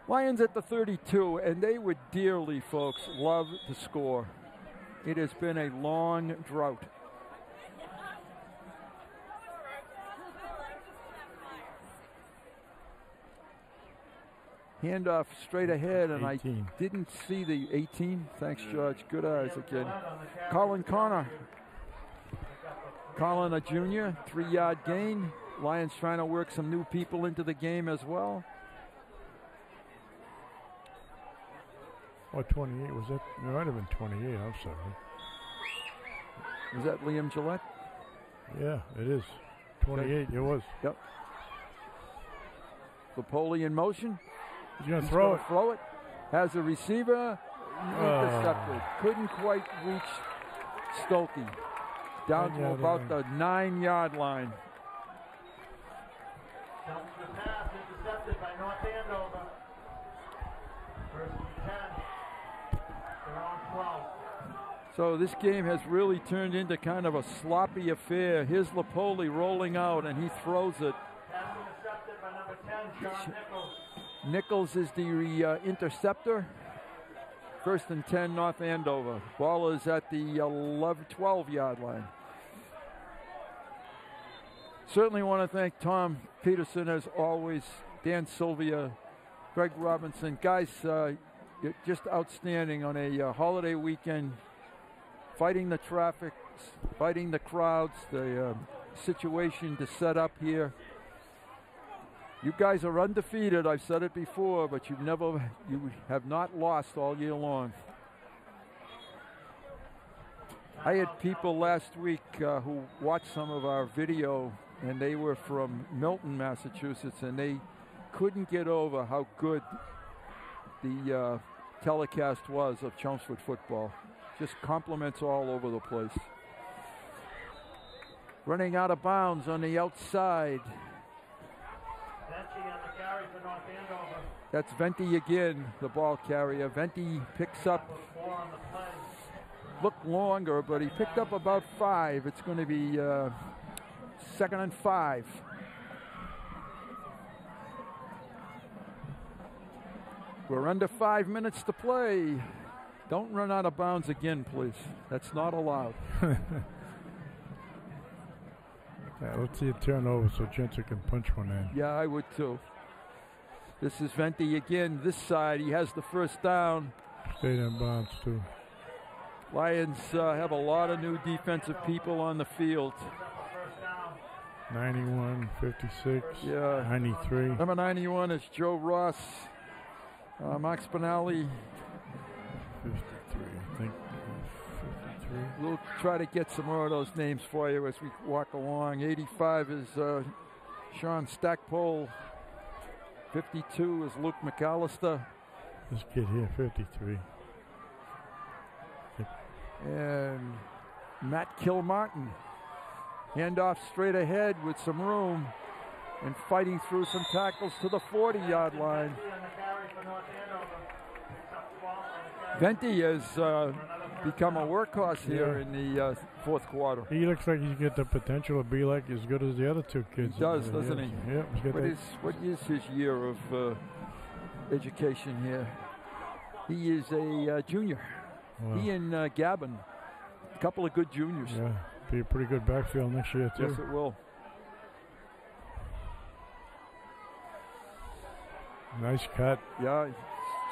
Lions at the 32, and they would dearly, folks, love to score. It has been a long drought. Handoff straight ahead, and 18. I didn't see the 18. Thanks, George. Good eyes again. Colin Connor. Colin, a junior, 3-yard gain. Lions trying to work some new people into the game as well. Oh, 28, was that? It might have been 28, I'm sorry. Was that Liam Gillette? Yeah, it is. 28, it was. Yep. Lapoli in motion. He's going to throw it. Has a receiver. Intercepted. Couldn't quite reach Stolke. Down to about the 9-yard line. Chelmsford pass intercepted by North Andover. First and 10. They're on 12. So this game has really turned into kind of a sloppy affair. Here's Lapoli rolling out, and he throws it. Pass intercepted by number 10, Sean Nichols. Nichols is the interceptor. First and 10, North Andover. Ball is at the 12-yard line. Certainly want to thank Tom Peterson, as always, Dan Sylvia, Greg Robinson. Guys, you're just outstanding on a holiday weekend, fighting the traffic, fighting the crowds, the situation to set up here. You guys are undefeated. I've said it before, but you have not lost all year long. I had people last week who watched some of our video, and they were from Milton, Massachusetts, and they couldn't get over how good the telecast was of Chelmsford football. Just compliments all over the place. Running out of bounds on the outside. That's Venti again, the ball carrier. Venti picks up, looked longer, but he picked up about 5. It's going to be 2nd and 5. We're under 5 minutes to play. Don't run out of bounds again, please. That's not allowed. Let's see a turnover so Jensen can punch one in. Yeah, I would too. This is Venti again. This side, he has the first down. Stayed in bounds too. Lions have a lot of new defensive people on the field. 91, 56, yeah. 93. Number 91 is Joe Ross. Mark Spinelli. 53, I think. 53. We'll try to get some more of those names for you as we walk along. 85 is Sean Stackpole. 52 is Luke McAllister. This kid here, 53. And Matt Kilmartin. Handoff straight ahead with some room and fighting through some tackles to the 40-yard line. Venti has become a workhorse here in the fourth quarter. He looks like he's got the potential to be like as good as the other two kids. He does, doesn't he? Yeah. What is his year of education here? He is a junior. Wow. He and Gavin, a couple of good juniors. Yeah, be a pretty good backfield next year too. Yes, it will. Nice cut. Yeah,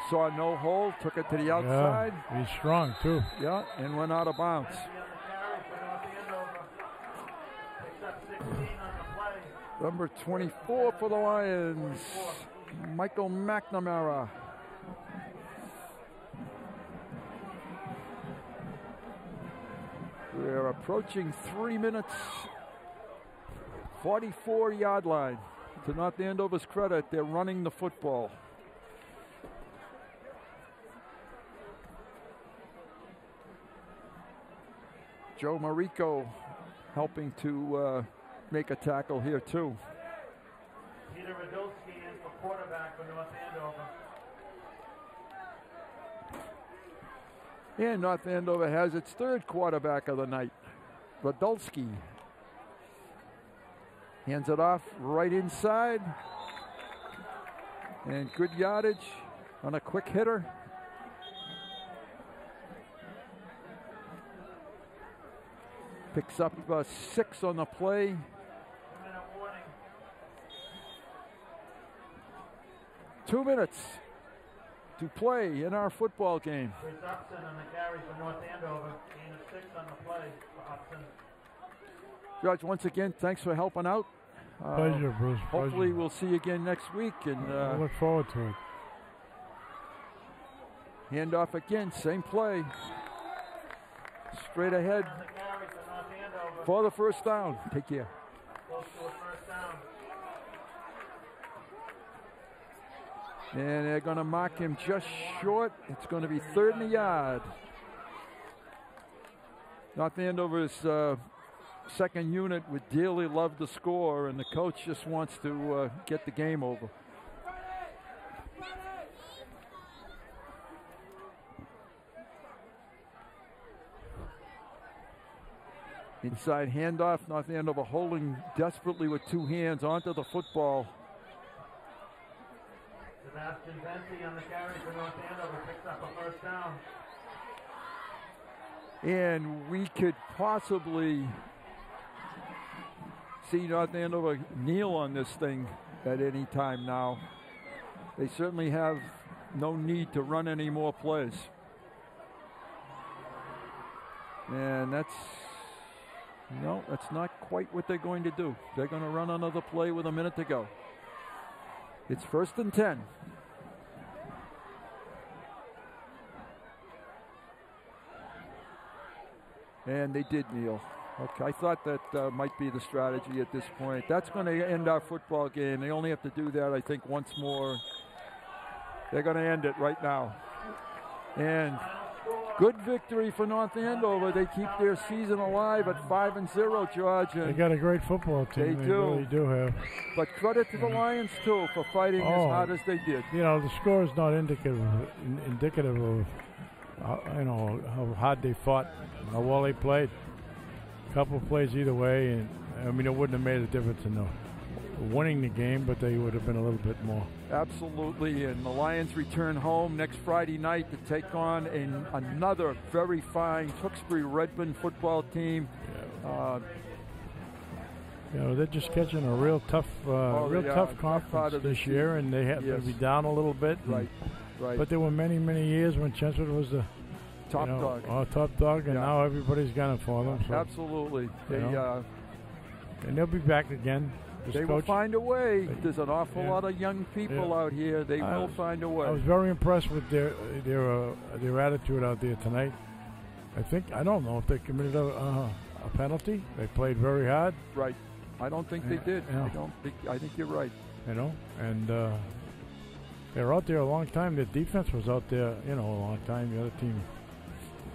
saw no hole, took it to the outside. Yeah, he's strong, too. Yeah, and went out of bounds. Number 24 for the Lions, Michael McNamara. We're approaching 3 minutes, 44-yard line. To North Andover's credit, they're running the football. Joe Marico helping to make a tackle here too. Peter Radulski in for quarterback for North Andover. And North Andover has its third quarterback of the night, Radulski. Hands it off right inside. And good yardage on a quick hitter. Picks up 6 on the play. 2 minutes to play in our football game. Chris Upson on the carry for North Andover. Gain of 6 on the play for Upson. George, once again, thanks for helping out. Pleasure, Bruce. Hopefully Pleasure. we'll see you again next week. And I look forward to it. Handoff again, same play. Straight ahead for the first down. Take care. Close to a first down. And they're going to mark him just short. It's going to be 3rd and a yard. North Andover's second unit would dearly love to score, and the coach just wants to get the game over. Inside handoff, North Andover holding desperately with 2 hands onto the football. Sebastian Venti on the carry for North Andover picks up a first down. And we could possibly see North Andover kneel on this thing at any time now. They certainly have no need to run any more plays. And that's not quite what they're going to do. They're going to run another play with a minute to go. It's 1st and 10. And they did kneel. Okay, I thought that might be the strategy at this point. That's going to end our football game. They only have to do that, I think, once more. They're going to end it right now. And good victory for North Andover. They keep their season alive at 5-0, George. And they got a great football team. They really do have. But credit to the Lions, too, for fighting as hard as they did. You know, the score is not indicative of how hard they fought, how well they played. A couple of plays either way, and I mean, it wouldn't have made a difference in winning the game, but they would have been a little bit more. Absolutely, and the Lions return home next Friday night to take on another very fine Tewksbury-Redmond football team. They're just catching a real tough conference this year, and they have to be down a little bit. Right. But there were many, many years when Chelmsford was the top dog, and now everybody's gunning for them. So, absolutely. And they'll be back again. They will find a way. There's an awful lot of young people out here. They will find a way. I was very impressed with their attitude out there tonight. I don't know if they committed a penalty. They played very hard. Right. I don't think they did. I think you're right. And they were out there a long time. The defense was out there, a long time. The other team.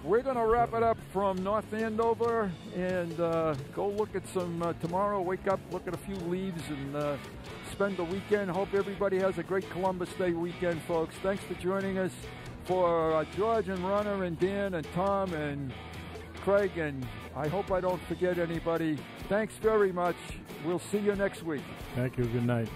We're going to wrap it up from North Andover and go look at some tomorrow. Wake up, look at a few leaves, and spend the weekend. Hope everybody has a great Columbus Day weekend, folks. Thanks for joining us. For George and Runner and Dan and Tom and Craig, and I hope I don't forget anybody. Thanks very much. We'll see you next week. Thank you. Good night.